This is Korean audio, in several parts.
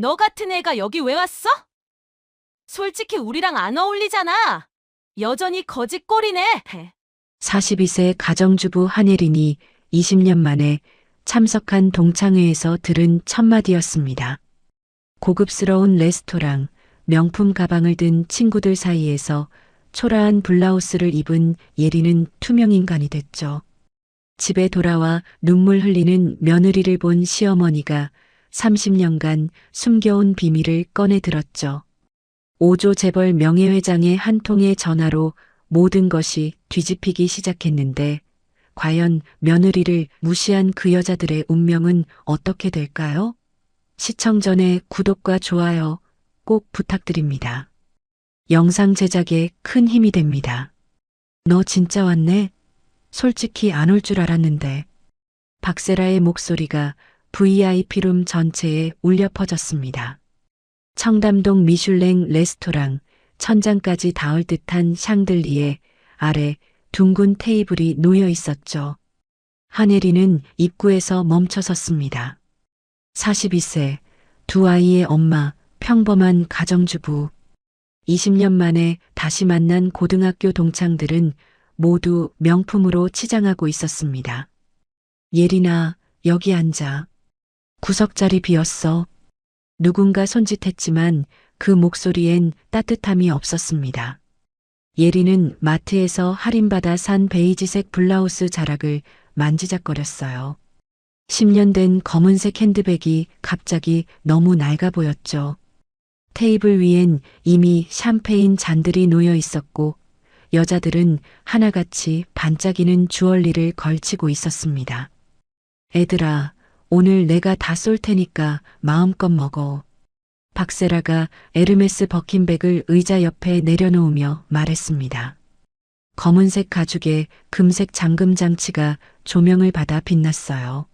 너 같은 애가 여기 왜 왔어? 솔직히 우리랑 안 어울리잖아. 여전히 거지 꼴이네. 42세 가정주부 한예린이 20년 만에 참석한 동창회에서 들은 첫마디였습니다. 고급스러운 레스토랑, 명품 가방을 든 친구들 사이에서 초라한 블라우스를 입은 예린은 투명 인간이 됐죠. 집에 돌아와 눈물 흘리는 며느리를 본 시어머니가 30년간 숨겨온 비밀을 꺼내 들었죠. 5조 재벌 명예회장의 한 통의 전화로 모든 것이 뒤집히기 시작했는데 과연 며느리를 무시한 그 여자들의 운명은 어떻게 될까요? 시청 전에 구독과 좋아요 꼭 부탁드립니다. 영상 제작에 큰 힘이 됩니다. 너 진짜 왔네? 솔직히 안 올 줄 알았는데. 박세라의 목소리가 VIP룸 전체에 울려 퍼졌습니다. 청담동 미슐랭 레스토랑 천장까지 닿을 듯한 샹들리에 아래 둥근 테이블이 놓여 있었죠. 한예리는 입구에서 멈춰 섰습니다. 42세, 두 아이의 엄마, 평범한 가정주부. 20년 만에 다시 만난 고등학교 동창들은 모두 명품으로 치장하고 있었습니다. 예린아, 여기 앉아. 구석자리 비었어. 누군가 손짓했지만 그 목소리엔 따뜻함이 없었습니다. 예린은 마트에서 할인받아 산 베이지색 블라우스 자락을 만지작거렸어요. 10년 된 검은색 핸드백이 갑자기 너무 낡아 보였죠. 테이블 위엔 이미 샴페인 잔들이 놓여 있었고 여자들은 하나같이 반짝이는 주얼리를 걸치고 있었습니다. 애들아, 오늘 내가 다 쏠 테니까 마음껏 먹어. 박세라가 에르메스 버킨백을 의자 옆에 내려놓으며 말했습니다. 검은색 가죽에 금색 잠금 장치가 조명을 받아 빛났어요.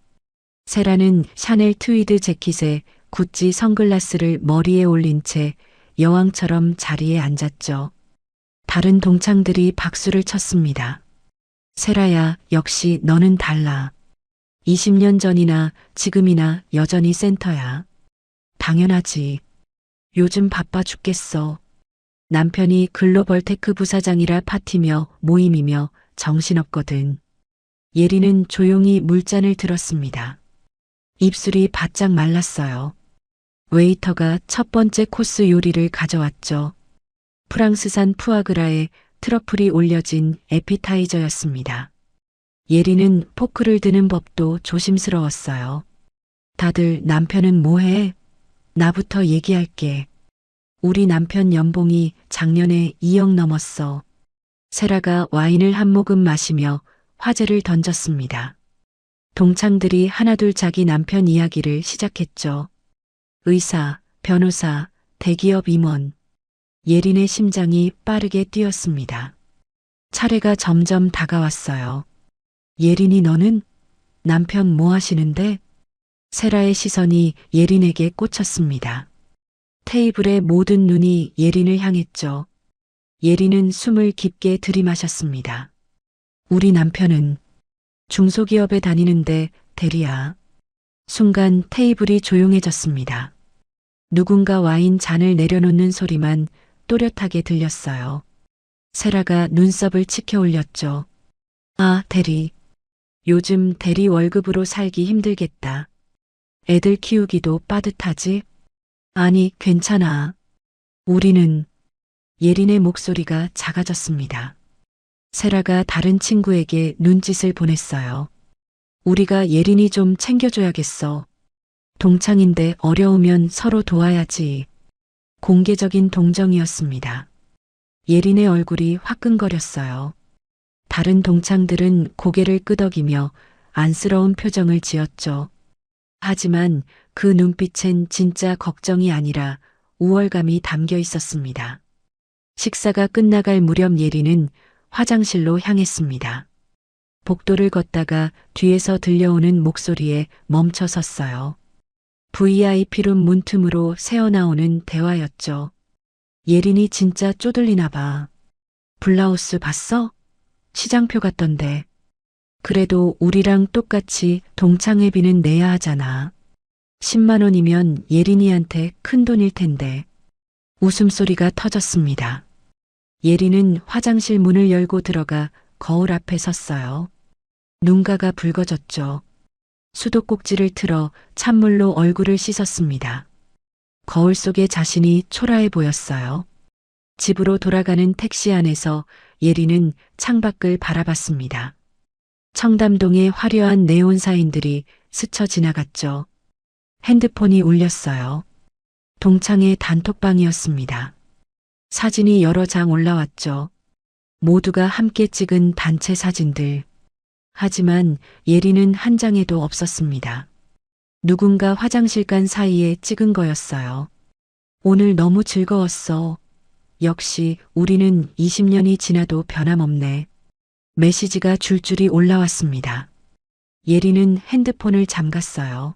세라는 샤넬 트위드 재킷에 구찌 선글라스를 머리에 올린 채 여왕처럼 자리에 앉았죠. 다른 동창들이 박수를 쳤습니다. 세라야, 역시 너는 달라. 20년 전이나 지금이나 여전히 센터야. 당연하지. 요즘 바빠 죽겠어. 남편이 글로벌 테크 부사장이라 파티며 모임이며 정신없거든. 예리는 조용히 물잔을 들었습니다. 입술이 바짝 말랐어요. 웨이터가 첫 번째 코스 요리를 가져왔죠. 프랑스산 푸아그라에 트러플이 올려진 에피타이저였습니다. 예리는 포크를 드는 법도 조심스러웠어요. 다들 남편은 뭐해? 나부터 얘기할게. 우리 남편 연봉이 작년에 2억 넘었어. 세라가 와인을 한 모금 마시며 화제를 던졌습니다. 동창들이 하나둘 자기 남편 이야기를 시작했죠. 의사, 변호사, 대기업 임원. 예린의 심장이 빠르게 뛰었습니다. 차례가 점점 다가왔어요. 예린이 너는? 남편 뭐 하시는데? 세라의 시선이 예린에게 꽂혔습니다. 테이블의 모든 눈이 예린을 향했죠. 예린은 숨을 깊게 들이마셨습니다. 우리 남편은 중소기업에 다니는데 대리야. 순간 테이블이 조용해졌습니다. 누군가 와인 잔을 내려놓는 소리만 또렷하게 들렸어요. 세라가 눈썹을 치켜 올렸죠. 아, 대리. 요즘 대리 월급으로 살기 힘들겠다. 애들 키우기도 빠듯하지? 아니, 괜찮아. 우리는 예린의 목소리가 작아졌습니다. 세라가 다른 친구에게 눈짓을 보냈어요. 우리가 예린이 좀 챙겨줘야겠어. 동창인데 어려우면 서로 도와야지. 공개적인 동정이었습니다. 예린의 얼굴이 화끈거렸어요. 다른 동창들은 고개를 끄덕이며 안쓰러운 표정을 지었죠. 하지만 그 눈빛엔 진짜 걱정이 아니라 우월감이 담겨 있었습니다. 식사가 끝나갈 무렵 예린은 화장실로 향했습니다. 복도를 걷다가 뒤에서 들려오는 목소리에 멈춰 섰어요. VIP룸 문틈으로 새어나오는 대화였죠. 예린이 진짜 쪼들리나 봐. 블라우스 봤어? 시장표 같던데. 그래도 우리랑 똑같이 동창회비는 내야 하잖아. 10만 원이면 예린이한테 큰 돈일 텐데. 웃음소리가 터졌습니다. 예린은 화장실 문을 열고 들어가 거울 앞에 섰어요. 눈가가 붉어졌죠. 수도꼭지를 틀어 찬물로 얼굴을 씻었습니다. 거울 속에 자신이 초라해 보였어요. 집으로 돌아가는 택시 안에서 예린은 창밖을 바라봤습니다. 청담동의 화려한 네온 사인들이 스쳐 지나갔죠. 핸드폰이 울렸어요. 동창의 단톡방이었습니다. 사진이 여러 장 올라왔죠. 모두가 함께 찍은 단체 사진들. 하지만 예린은 한 장에도 없었습니다. 누군가 화장실 간 사이에 찍은 거였어요. 오늘 너무 즐거웠어. 역시 우리는 20년이 지나도 변함없네. 메시지가 줄줄이 올라왔습니다. 예린은 핸드폰을 잠갔어요.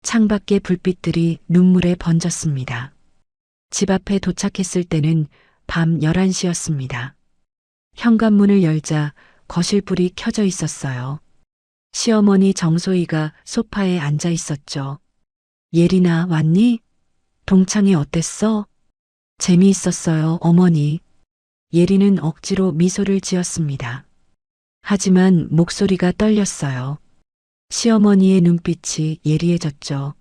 창밖의 불빛들이 눈물에 번졌습니다. 집 앞에 도착했을 때는 밤 11시였습니다. 현관문을 열자 거실 불이 켜져 있었어요. 시어머니 정소희가 소파에 앉아 있었죠. 예린아, 왔니? 동창이 어땠어? 재미있었어요, 어머니. 예린은 억지로 미소를 지었습니다. 하지만 목소리가 떨렸어요. 시어머니의 눈빛이 예리해졌죠.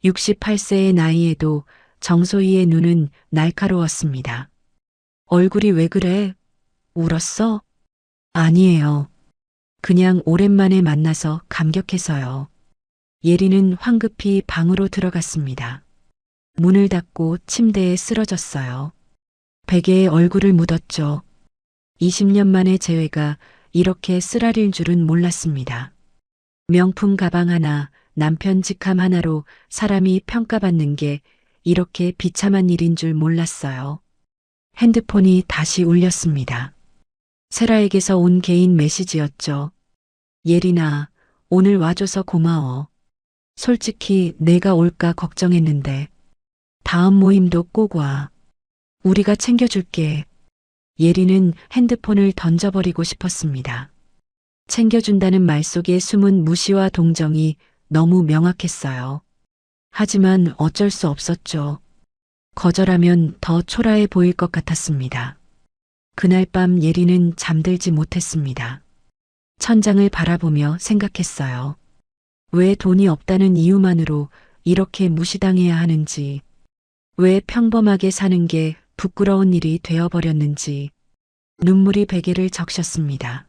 68세의 나이에도 정소희의 눈은 날카로웠습니다. 얼굴이 왜 그래? 울었어? 아니에요. 그냥 오랜만에 만나서 감격해서요. 예린은 황급히 방으로 들어갔습니다. 문을 닫고 침대에 쓰러졌어요. 베개에 얼굴을 묻었죠. 20년 만의 재회가 이렇게 쓰라릴 줄은 몰랐습니다. 명품 가방 하나, 남편 직함 하나로 사람이 평가받는 게 이렇게 비참한 일인 줄 몰랐어요. 핸드폰이 다시 울렸습니다. 세라에게서 온 개인 메시지였죠. 예린아, 오늘 와줘서 고마워. 솔직히 내가 올까 걱정했는데 다음 모임도 꼭 와. 우리가 챙겨줄게. 예린은 핸드폰을 던져버리고 싶었습니다. 챙겨준다는 말 속에 숨은 무시와 동정이 너무 명확했어요. 하지만 어쩔 수 없었죠. 거절하면 더 초라해 보일 것 같았습니다. 그날 밤 예린은 잠들지 못했습니다. 천장을 바라보며 생각했어요. 왜 돈이 없다는 이유만으로 이렇게 무시당해야 하는지, 왜 평범하게 사는 게 부끄러운 일이 되어버렸는지. 눈물이 베개를 적셨습니다.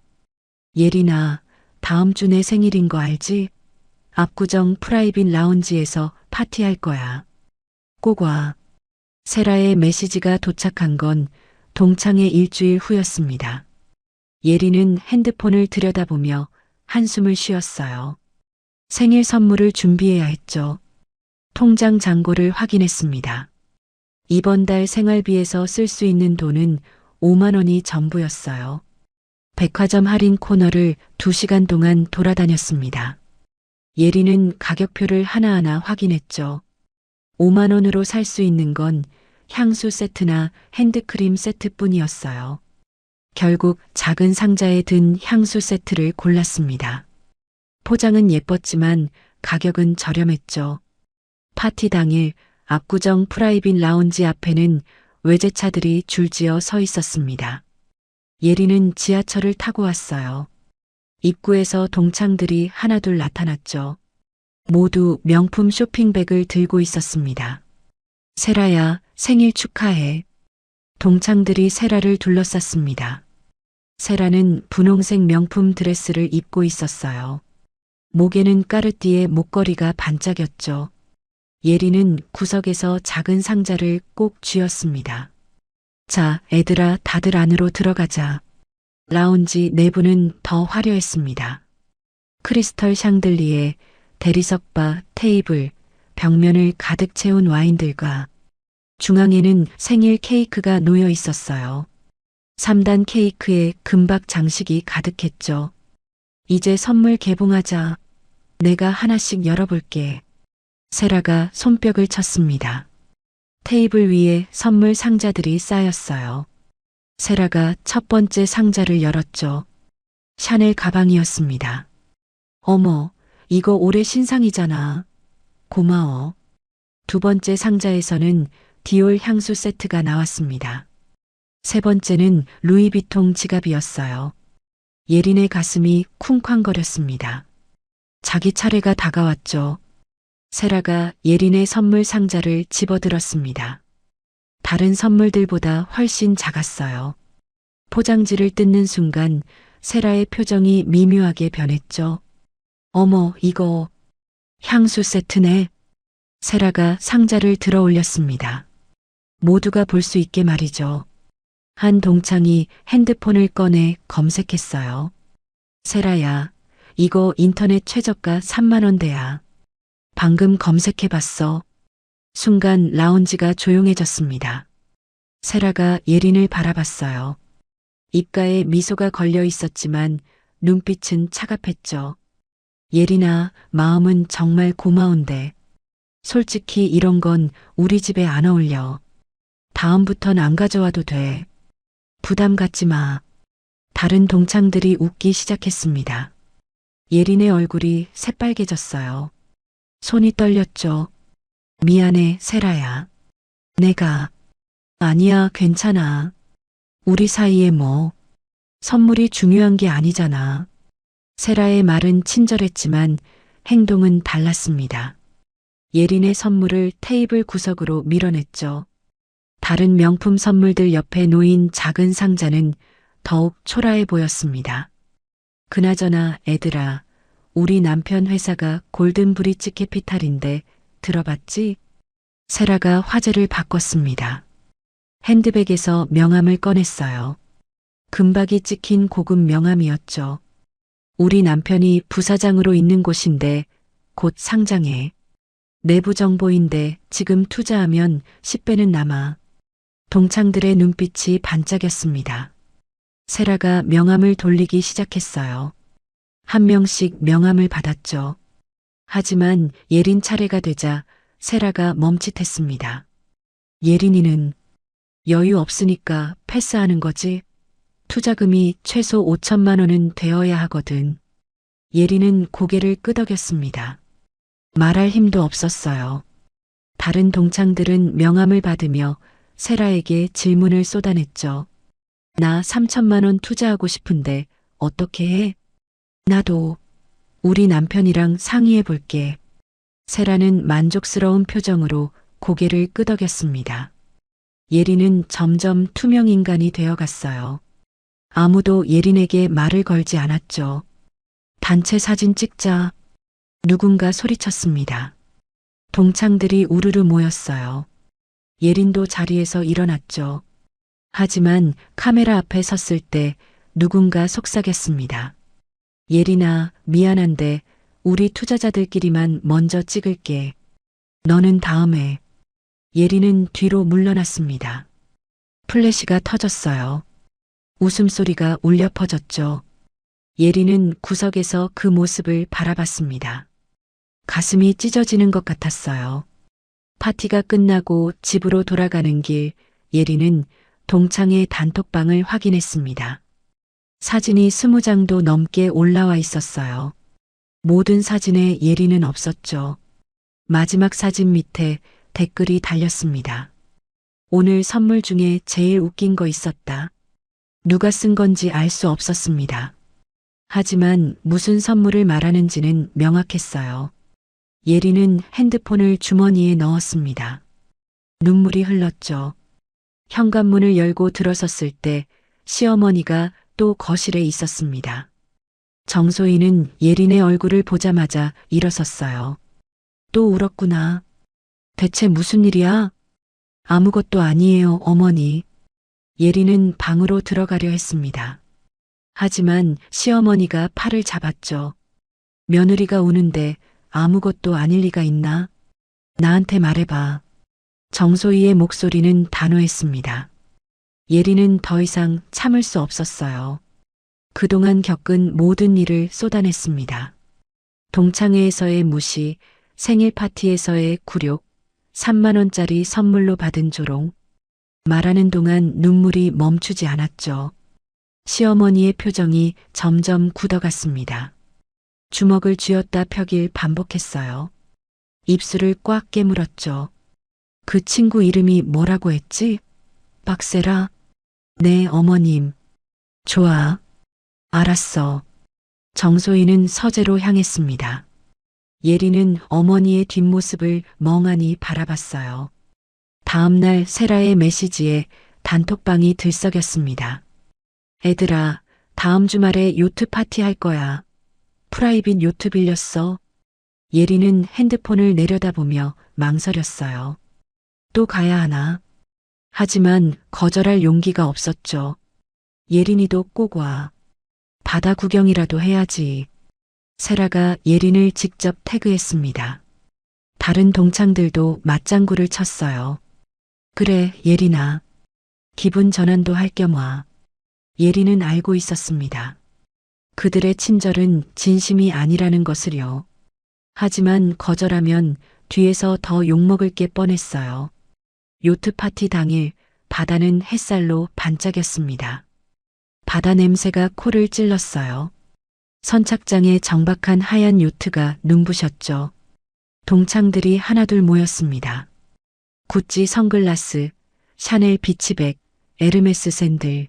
예린아, 다음 주 내 생일인 거 알지? 압구정 프라이빗 라운지에서 파티할 거야. 꼭 와. 세라의 메시지가 도착한 건 동창의 일주일 후였습니다. 예린은 핸드폰을 들여다보며 한숨을 쉬었어요. 생일 선물을 준비해야 했죠. 통장 잔고를 확인했습니다. 이번 달 생활비에서 쓸 수 있는 돈은 5만 원이 전부였어요. 백화점 할인 코너를 2시간 동안 돌아다녔습니다. 예린은 가격표를 하나하나 확인했죠. 5만 원으로 살 수 있는 건 향수 세트나 핸드크림 세트뿐이었어요. 결국 작은 상자에 든 향수 세트를 골랐습니다. 포장은 예뻤지만 가격은 저렴했죠. 파티 당일 압구정 프라이빗 라운지 앞에는 외제차들이 줄지어 서 있었습니다. 예린은 지하철을 타고 왔어요. 입구에서 동창들이 하나둘 나타났죠. 모두 명품 쇼핑백을 들고 있었습니다. 세라야, 생일 축하해. 동창들이 세라를 둘러쌌습니다. 세라는 분홍색 명품 드레스를 입고 있었어요. 목에는 까르띠에 목걸이가 반짝였죠. 예린은 구석에서 작은 상자를 꼭 쥐었습니다. 자, 애들아, 다들 안으로 들어가자. 라운지 내부는 더 화려했습니다. 크리스털 샹들리에 대리석바, 테이블, 벽면을 가득 채운 와인들과 중앙에는 생일 케이크가 놓여 있었어요. 3단 케이크에 금박 장식이 가득했죠. 이제 선물 개봉하자. 내가 하나씩 열어볼게. 세라가 손뼉을 쳤습니다. 테이블 위에 선물 상자들이 쌓였어요. 세라가 첫 번째 상자를 열었죠. 샤넬 가방이었습니다. 어머, 이거 올해 신상이잖아. 고마워. 두 번째 상자에서는 디올 향수 세트가 나왔습니다. 세 번째는 루이비통 지갑이었어요. 예린의 가슴이 쿵쾅거렸습니다. 자기 차례가 다가왔죠. 세라가 예린의 선물 상자를 집어들었습니다. 다른 선물들보다 훨씬 작았어요. 포장지를 뜯는 순간 세라의 표정이 미묘하게 변했죠. 어머, 이거 향수 세트네. 세라가 상자를 들어 올렸습니다. 모두가 볼 수 있게 말이죠. 한 동창이 핸드폰을 꺼내 검색했어요. 세라야, 이거 인터넷 최저가 3만 원대야. 방금 검색해봤어. 순간 라운지가 조용해졌습니다. 세라가 예린을 바라봤어요. 입가에 미소가 걸려 있었지만 눈빛은 차갑했죠. 예린아, 마음은 정말 고마운데. 솔직히 이런 건 우리 집에 안 어울려. 다음부턴 안 가져와도 돼. 부담 갖지 마. 다른 동창들이 웃기 시작했습니다. 예린의 얼굴이 새빨개졌어요. 손이 떨렸죠. 미안해, 세라야. 내가. 아니야, 괜찮아. 우리 사이에 뭐. 선물이 중요한 게 아니잖아. 세라의 말은 친절했지만 행동은 달랐습니다. 예린의 선물을 테이블 구석으로 밀어냈죠. 다른 명품 선물들 옆에 놓인 작은 상자는 더욱 초라해 보였습니다. 그나저나 애들아, 우리 남편 회사가 골든 브릿지 캐피탈인데 들어봤지? 세라가 화제를 바꿨습니다. 핸드백에서 명함을 꺼냈어요. 금박이 찍힌 고급 명함이었죠. 우리 남편이 부사장으로 있는 곳인데 곧 상장해. 내부 정보인데 지금 투자하면 10배는 남아. 동창들의 눈빛이 반짝였습니다. 세라가 명함을 돌리기 시작했어요. 한 명씩 명함을 받았죠. 하지만 예린 차례가 되자 세라가 멈칫했습니다. 예린이는 여유 없으니까 패스하는 거지. 투자금이 최소 5천만 원은 되어야 하거든. 예린은 고개를 끄덕였습니다. 말할 힘도 없었어요. 다른 동창들은 명함을 받으며 세라에게 질문을 쏟아냈죠. 나 3천만 원 투자하고 싶은데 어떻게 해? 나도. 우리 남편이랑 상의해 볼게. 세라는 만족스러운 표정으로 고개를 끄덕였습니다. 예린은 점점 투명 인간이 되어갔어요. 아무도 예린에게 말을 걸지 않았죠. 단체 사진 찍자. 누군가 소리쳤습니다. 동창들이 우르르 모였어요. 예린도 자리에서 일어났죠. 하지만 카메라 앞에 섰을 때 누군가 속삭였습니다. 예린아, 미안한데 우리 투자자들끼리만 먼저 찍을게. 너는 다음에. 예린은 뒤로 물러났습니다. 플래시가 터졌어요. 웃음소리가 울려 퍼졌죠. 예린은 구석에서 그 모습을 바라봤습니다. 가슴이 찢어지는 것 같았어요. 파티가 끝나고 집으로 돌아가는 길, 예린은 동창의 단톡방을 확인했습니다. 사진이 20장도 넘게 올라와 있었어요. 모든 사진에 예린은 없었죠. 마지막 사진 밑에 댓글이 달렸습니다. 오늘 선물 중에 제일 웃긴 거 있었다. 누가 쓴 건지 알 수 없었습니다. 하지만 무슨 선물을 말하는지는 명확했어요. 예린은 핸드폰을 주머니에 넣었습니다. 눈물이 흘렀죠. 현관문을 열고 들어섰을 때 시어머니가 또 거실에 있었습니다. 정소희는 예린의 얼굴을 보자마자 일어섰어요. 또 울었구나. 대체 무슨 일이야? 아무것도 아니에요, 어머니. 예린은 방으로 들어가려 했습니다. 하지만 시어머니가 팔을 잡았죠. 며느리가 우는데 아무것도 아닐 리가 있나? 나한테 말해봐. 정소희의 목소리는 단호했습니다. 예린은 더 이상 참을 수 없었어요. 그동안 겪은 모든 일을 쏟아냈습니다. 동창회에서의 무시, 생일 파티에서의 굴욕, 3만 원짜리 선물로 받은 조롱. 말하는 동안 눈물이 멈추지 않았죠. 시어머니의 표정이 점점 굳어갔습니다. 주먹을 쥐었다 펴길 반복했어요. 입술을 꽉 깨물었죠. 그 친구 이름이 뭐라고 했지? 박세라? 네, 어머님. 좋아. 알았어. 정소희는 서재로 향했습니다. 예리는 어머니의 뒷모습을 멍하니 바라봤어요. 다음 날 세라의 메시지에 단톡방이 들썩였습니다. 애들아, 다음 주말에 요트 파티 할 거야. 프라이빗 요트 빌렸어. 예리는 핸드폰을 내려다보며 망설였어요. 또 가야 하나? 하지만 거절할 용기가 없었죠. 예린이도 꼭 와. 바다 구경이라도 해야지. 세라가 예린을 직접 태그했습니다. 다른 동창들도 맞장구를 쳤어요. 그래, 예린아. 기분 전환도 할 겸 와. 예린은 알고 있었습니다. 그들의 친절은 진심이 아니라는 것을요. 하지만 거절하면 뒤에서 더 욕먹을 게 뻔했어요. 요트 파티 당일 바다는 햇살로 반짝였습니다. 바다 냄새가 코를 찔렀어요. 선착장에 정박한 하얀 요트가 눈부셨죠. 동창들이 하나둘 모였습니다. 구찌 선글라스, 샤넬 비치백, 에르메스 샌들.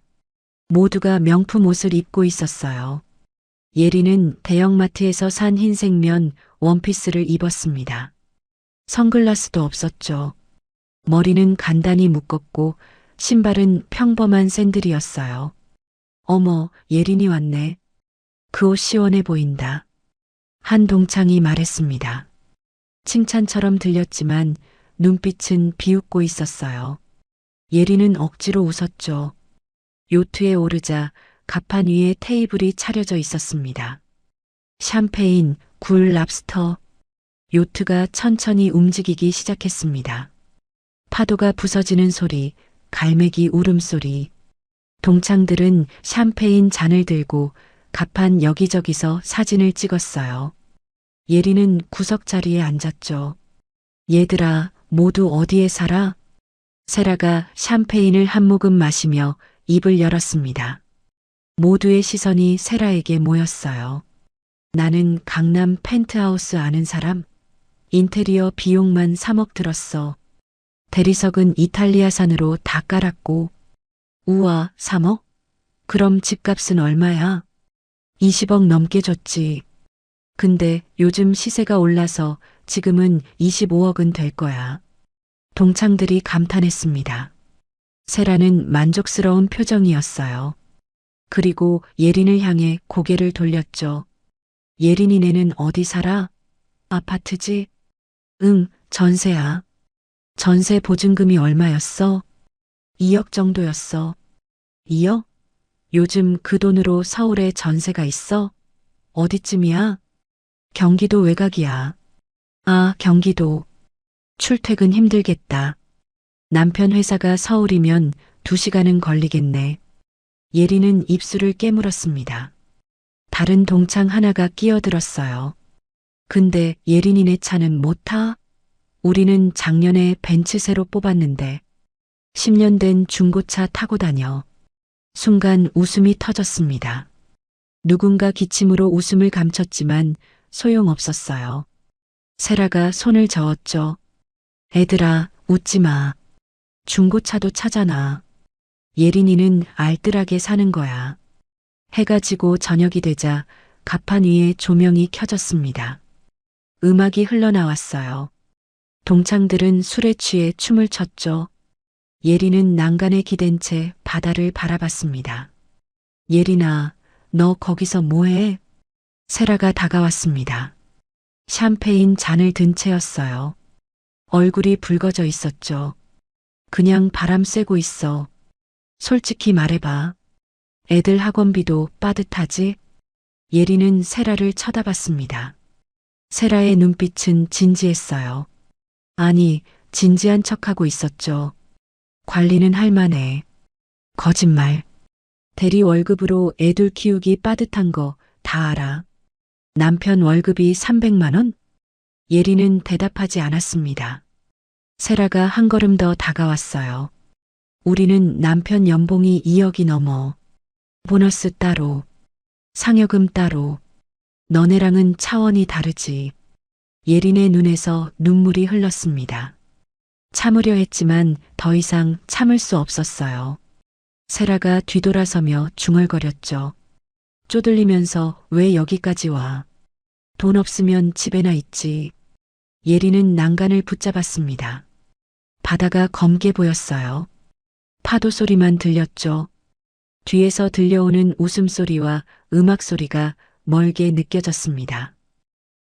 모두가 명품 옷을 입고 있었어요. 예리는 대형마트에서 산 흰색면 원피스를 입었습니다. 선글라스도 없었죠. 머리는 간단히 묶었고 신발은 평범한 샌들이었어요. 어머, 예린이 왔네. 그 옷 시원해 보인다. 한 동창이 말했습니다. 칭찬처럼 들렸지만 눈빛은 비웃고 있었어요. 예린은 억지로 웃었죠. 요트에 오르자 갑판 위에 테이블이 차려져 있었습니다. 샴페인, 굴, 랍스터. 요트가 천천히 움직이기 시작했습니다. 파도가 부서지는 소리, 갈매기 울음소리. 동창들은 샴페인 잔을 들고 갑판 여기저기서 사진을 찍었어요. 예리는 구석 자리에 앉았죠. 얘들아, 모두 어디에 살아? 세라가 샴페인을 한 모금 마시며 입을 열었습니다. 모두의 시선이 세라에게 모였어요. 나는 강남 펜트하우스 아는 사람? 인테리어 비용만 3억 들었어. 대리석은 이탈리아산으로 다 깔았고. 우와, 3억? 그럼 집값은 얼마야? 20억 넘게 줬지. 근데 요즘 시세가 올라서 지금은 25억은 될 거야. 동창들이 감탄했습니다. 세라는 만족스러운 표정이었어요. 그리고 예린을 향해 고개를 돌렸죠. 예린이네는 어디 살아? 아파트지? 응, 전세야. 전세 보증금이 얼마였어? 2억 정도였어. 2억? 요즘 그 돈으로 서울에 전세가 있어? 어디쯤이야? 경기도 외곽이야. 아, 경기도. 출퇴근 힘들겠다. 남편 회사가 서울이면 2시간은 걸리겠네. 예리는 입술을 깨물었습니다. 다른 동창 하나가 끼어들었어요. 근데 예린이네 차는 못 타? 우리는 작년에 벤츠 새로 뽑았는데 10년 된 중고차 타고 다녀. 순간 웃음이 터졌습니다. 누군가 기침으로 웃음을 감췄지만 소용없었어요. 세라가 손을 저었죠. 애들아, 웃지 마. 중고차도 차잖아. 예린이는 알뜰하게 사는 거야. 해가 지고 저녁이 되자 갑판 위에 조명이 켜졌습니다. 음악이 흘러나왔어요. 동창들은 술에 취해 춤을 췄죠. 예린은 난간에 기댄 채 바다를 바라봤습니다. 예린아, 너 거기서 뭐해? 세라가 다가왔습니다. 샴페인 잔을 든 채였어요. 얼굴이 붉어져 있었죠. 그냥 바람 쐬고 있어. 솔직히 말해봐. 애들 학원비도 빠듯하지? 예린은 세라를 쳐다봤습니다. 세라의 눈빛은 진지했어요. 아니, 진지한 척하고 있었죠. 관리는 할 만해. 거짓말. 대리 월급으로 애들 키우기 빠듯한 거 다 알아. 남편 월급이 300만 원? 예린은 대답하지 않았습니다. 세라가 한 걸음 더 다가왔어요. 우리는 남편 연봉이 2억이 넘어. 보너스 따로. 상여금 따로. 너네랑은 차원이 다르지. 예린의 눈에서 눈물이 흘렀습니다. 참으려 했지만 더 이상 참을 수 없었어요. 세라가 뒤돌아서며 중얼거렸죠. 쪼들리면서 왜 여기까지 와? 돈 없으면 집에나 있지. 예린은 난간을 붙잡았습니다. 바다가 검게 보였어요. 파도 소리만 들렸죠. 뒤에서 들려오는 웃음소리와 음악소리가 멀게 느껴졌습니다.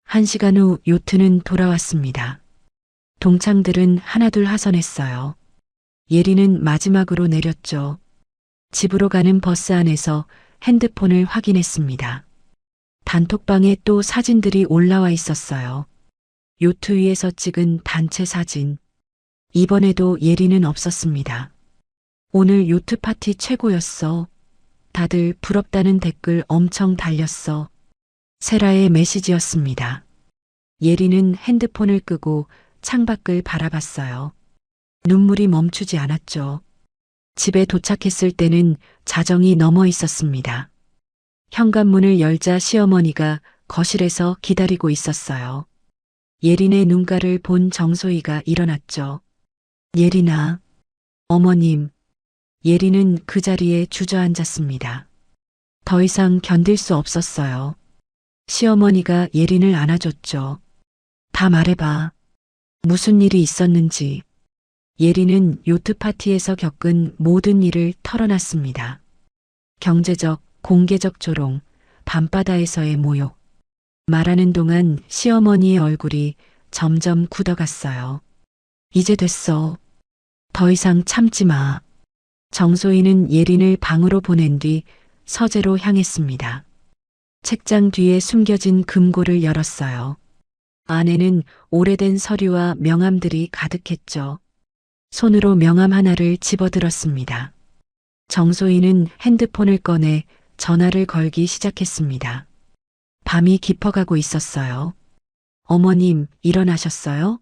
1시간 후 요트는 돌아왔습니다. 동창들은 하나둘 하선했어요. 예린은 마지막으로 내렸죠. 집으로 가는 버스 안에서 핸드폰을 확인했습니다. 단톡방에 또 사진들이 올라와 있었어요. 요트 위에서 찍은 단체 사진. 이번에도 예린은 없었습니다. 오늘 요트 파티 최고였어. 다들 부럽다는 댓글 엄청 달렸어. 세라의 메시지였습니다. 예린은 핸드폰을 끄고 창밖을 바라봤어요. 눈물이 멈추지 않았죠. 집에 도착했을 때는 자정이 넘어 있었습니다. 현관문을 열자 시어머니가 거실에서 기다리고 있었어요. 예린의 눈가를 본 정소희가 일어났죠. 예린아, 어머님. 예린은 그 자리에 주저앉았습니다. 더 이상 견딜 수 없었어요. 시어머니가 예린을 안아줬죠. 다 말해봐. 무슨 일이 있었는지. 예린은 요트 파티에서 겪은 모든 일을 털어놨습니다. 경제적, 공개적 조롱, 밤바다에서의 모욕. 말하는 동안 시어머니의 얼굴이 점점 굳어갔어요. 이제 됐어. 더 이상 참지 마. 정소희는 예린을 방으로 보낸 뒤 서재로 향했습니다. 책장 뒤에 숨겨진 금고를 열었어요. 안에는 오래된 서류와 명함들이 가득했죠. 손으로 명함 하나를 집어들었습니다. 정소희는 핸드폰을 꺼내 전화를 걸기 시작했습니다. 밤이 깊어가고 있었어요. 어머님, 일어나셨어요?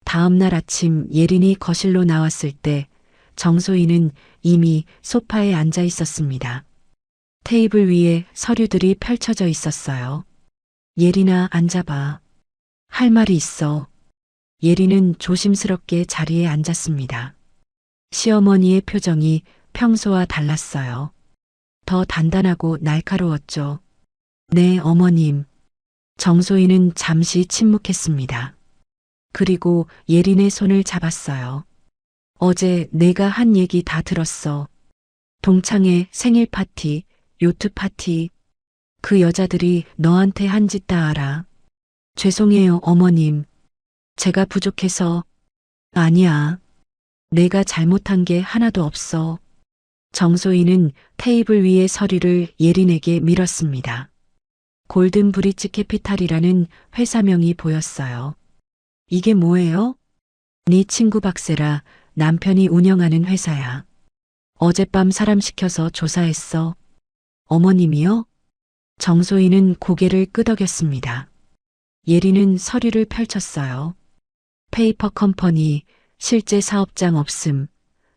다음 날 아침 예린이 거실로 나왔을 때 정소희는 이미 소파에 앉아 있었습니다. 테이블 위에 서류들이 펼쳐져 있었어요. 예린아, 앉아봐. 할 말이 있어. 예린은 조심스럽게 자리에 앉았습니다. 시어머니의 표정이 평소와 달랐어요. 더 단단하고 날카로웠죠. 네, 어머님. 정소희는 잠시 침묵했습니다. 그리고 예린의 손을 잡았어요. 어제 내가 한 얘기 다 들었어. 동창의 생일 파티, 요트 파티. 그 여자들이 너한테 한 짓 다 알아. 죄송해요, 어머님. 제가 부족해서. 아니야. 내가 잘못한 게 하나도 없어. 정소희는 테이블 위의 서류를 예린에게 밀었습니다. 골든 브릿지 캐피탈이라는 회사명이 보였어요. 이게 뭐예요? 네 친구 박세라, 남편이 운영하는 회사야. 어젯밤 사람 시켜서 조사했어. 어머님이요? 정소희는 고개를 끄덕였습니다. 예린은 서류를 펼쳤어요. 페이퍼 컴퍼니, 실제 사업장 없음,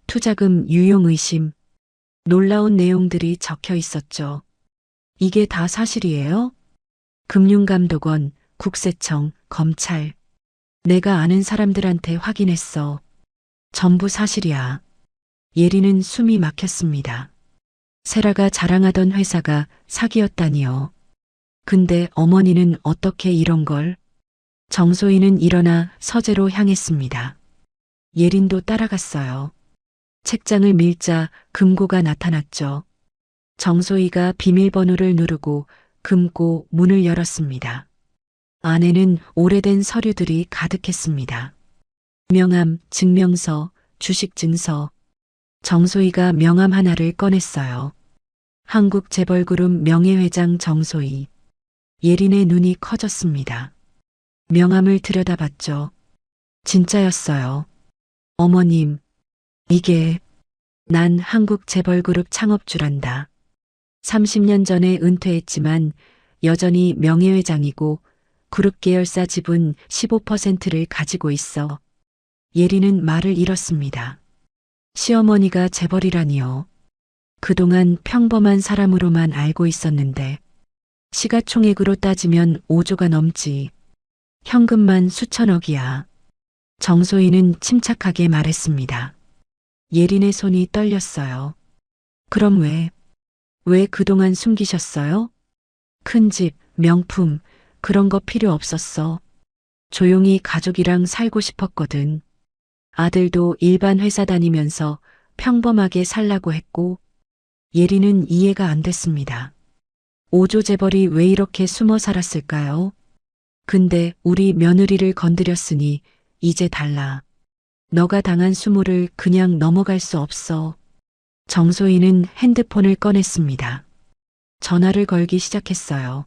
투자금 유용 의심. 놀라운 내용들이 적혀 있었죠. 이게 다 사실이에요? 금융감독원, 국세청, 검찰. 내가 아는 사람들한테 확인했어. 전부 사실이야. 예린은 숨이 막혔습니다. 세라가 자랑하던 회사가 사기였다니요. 근데 어머니는 어떻게 이런 걸? 정소희는 일어나 서재로 향했습니다. 예린도 따라갔어요. 책장을 밀자 금고가 나타났죠. 정소희가 비밀번호를 누르고 금고 문을 열었습니다. 안에는 오래된 서류들이 가득했습니다. 명함, 증명서, 주식증서. 정소희가 명함 하나를 꺼냈어요. 한국재벌그룹 명예회장 정소희. 예린의 눈이 커졌습니다. 명함을 들여다봤죠. 진짜였어요. 어머님, 이게 난 한국재벌그룹 창업주란다. 30년 전에 은퇴했지만 여전히 명예회장이고 그룹 계열사 지분 15%를 가지고 있어. 예린은 말을 잃었습니다. 시어머니가 재벌이라니요. 그동안 평범한 사람으로만 알고 있었는데 시가총액으로 따지면 5조가 넘지. 현금만 수천억이야. 정소희는 침착하게 말했습니다. 예린의 손이 떨렸어요. 그럼 왜 그동안 숨기셨어요? 큰 집, 명품, 그런 거 필요 없었어. 조용히 가족이랑 살고 싶었거든. 아들도 일반 회사 다니면서 평범하게 살라고 했고, 예린은 이해가 안 됐습니다. 오조 재벌이 왜 이렇게 숨어 살았을까요? 근데 우리 며느리를 건드렸으니 이제 달라. 너가 당한 수모를 그냥 넘어갈 수 없어. 정소희는 핸드폰을 꺼냈습니다. 전화를 걸기 시작했어요.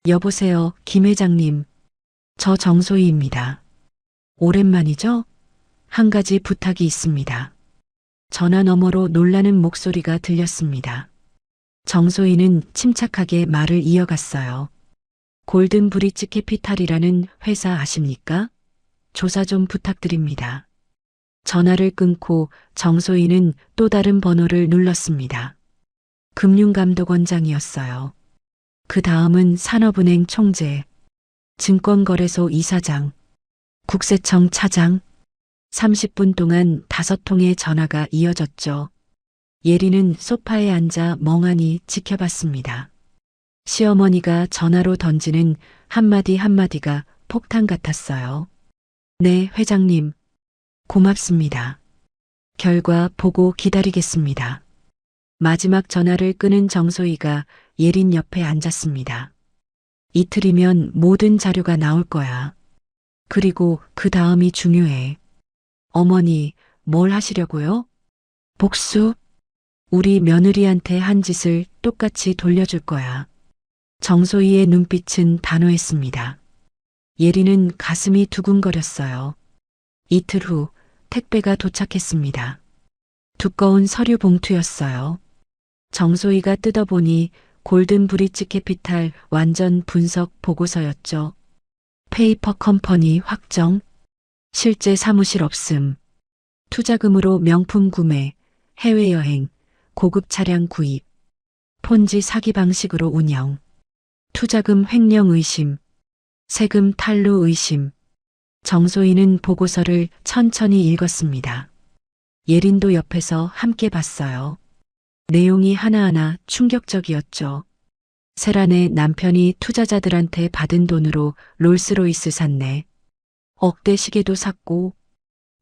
여보세요, 김 회장님. 저 정소희입니다. 오랜만이죠? 한 가지 부탁이 있습니다. 전화 너머로 놀라는 목소리가 들렸습니다. 정소희는 침착하게 말을 이어갔어요. 골든 브릿지 캐피탈이라는 회사 아십니까? 조사 좀 부탁드립니다. 전화를 끊고 정소희는 또 다른 번호를 눌렀습니다. 금융감독원장이었어요. 그 다음은 산업은행 총재, 증권거래소 이사장, 국세청 차장. 30분 동안 5통의 전화가 이어졌죠. 예린은 소파에 앉아 멍하니 지켜봤습니다. 시어머니가 전화로 던지는 한마디 한마디가 폭탄 같았어요. 네, 회장님. 고맙습니다. 결과 보고 기다리겠습니다. 마지막 전화를 끊은 정소희가 예린 옆에 앉았습니다. 이틀이면 모든 자료가 나올 거야. 그리고 그 다음이 중요해. 어머니, 뭘 하시려고요? 복수? 우리 며느리한테 한 짓을 똑같이 돌려줄 거야. 정소희의 눈빛은 단호했습니다. 예린은 가슴이 두근거렸어요. 이틀 후 택배가 도착했습니다. 두꺼운 서류 봉투였어요. 정소희가 뜯어보니 골든 브릿지 캐피탈 완전 분석 보고서였죠. 페이퍼 컴퍼니 확정, 실제 사무실 없음, 투자금으로 명품 구매, 해외여행, 고급 차량 구입, 폰지 사기 방식으로 운영, 투자금 횡령 의심, 세금 탈루 의심. 정소희는 보고서를 천천히 읽었습니다. 예린도 옆에서 함께 봤어요. 내용이 하나하나 충격적이었죠. 세란의 남편이 투자자들한테 받은 돈으로 롤스로이스 샀네. 억대 시계도 샀고.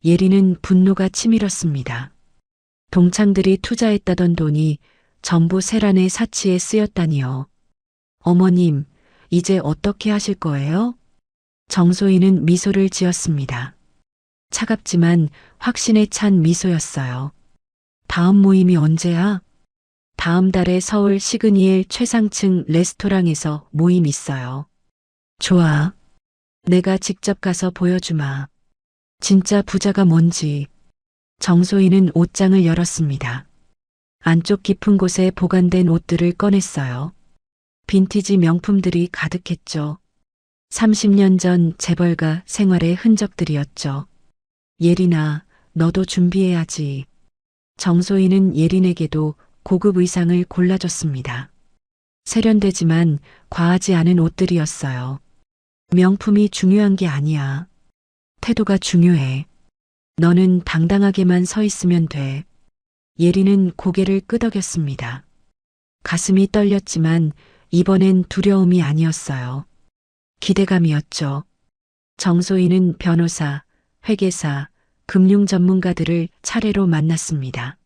예린은 분노가 치밀었습니다. 동창들이 투자했다던 돈이 전부 세란의 사치에 쓰였다니요. 어머님, 이제 어떻게 하실 거예요? 정소희는 미소를 지었습니다. 차갑지만 확신에 찬 미소였어요. 다음 모임이 언제야? 다음 달에 서울 시그니엘 최상층 레스토랑에서 모임 있어요. 좋아. 내가 직접 가서 보여주마. 진짜 부자가 뭔지. 정소희는 옷장을 열었습니다. 안쪽 깊은 곳에 보관된 옷들을 꺼냈어요. 빈티지 명품들이 가득했죠. 30년 전 재벌가 생활의 흔적들이었죠. 예린아, 너도 준비해야지. 정소희는 예린에게도 고급 의상을 골라줬습니다. 세련되지만 과하지 않은 옷들이었어요. 명품이 중요한 게 아니야. 태도가 중요해. 너는 당당하게만 서 있으면 돼. 예린은 고개를 끄덕였습니다. 가슴이 떨렸지만 이번엔 두려움이 아니었어요. 기대감이었죠. 정소희는 변호사, 회계사, 금융 전문가들을 차례로 만났습니다.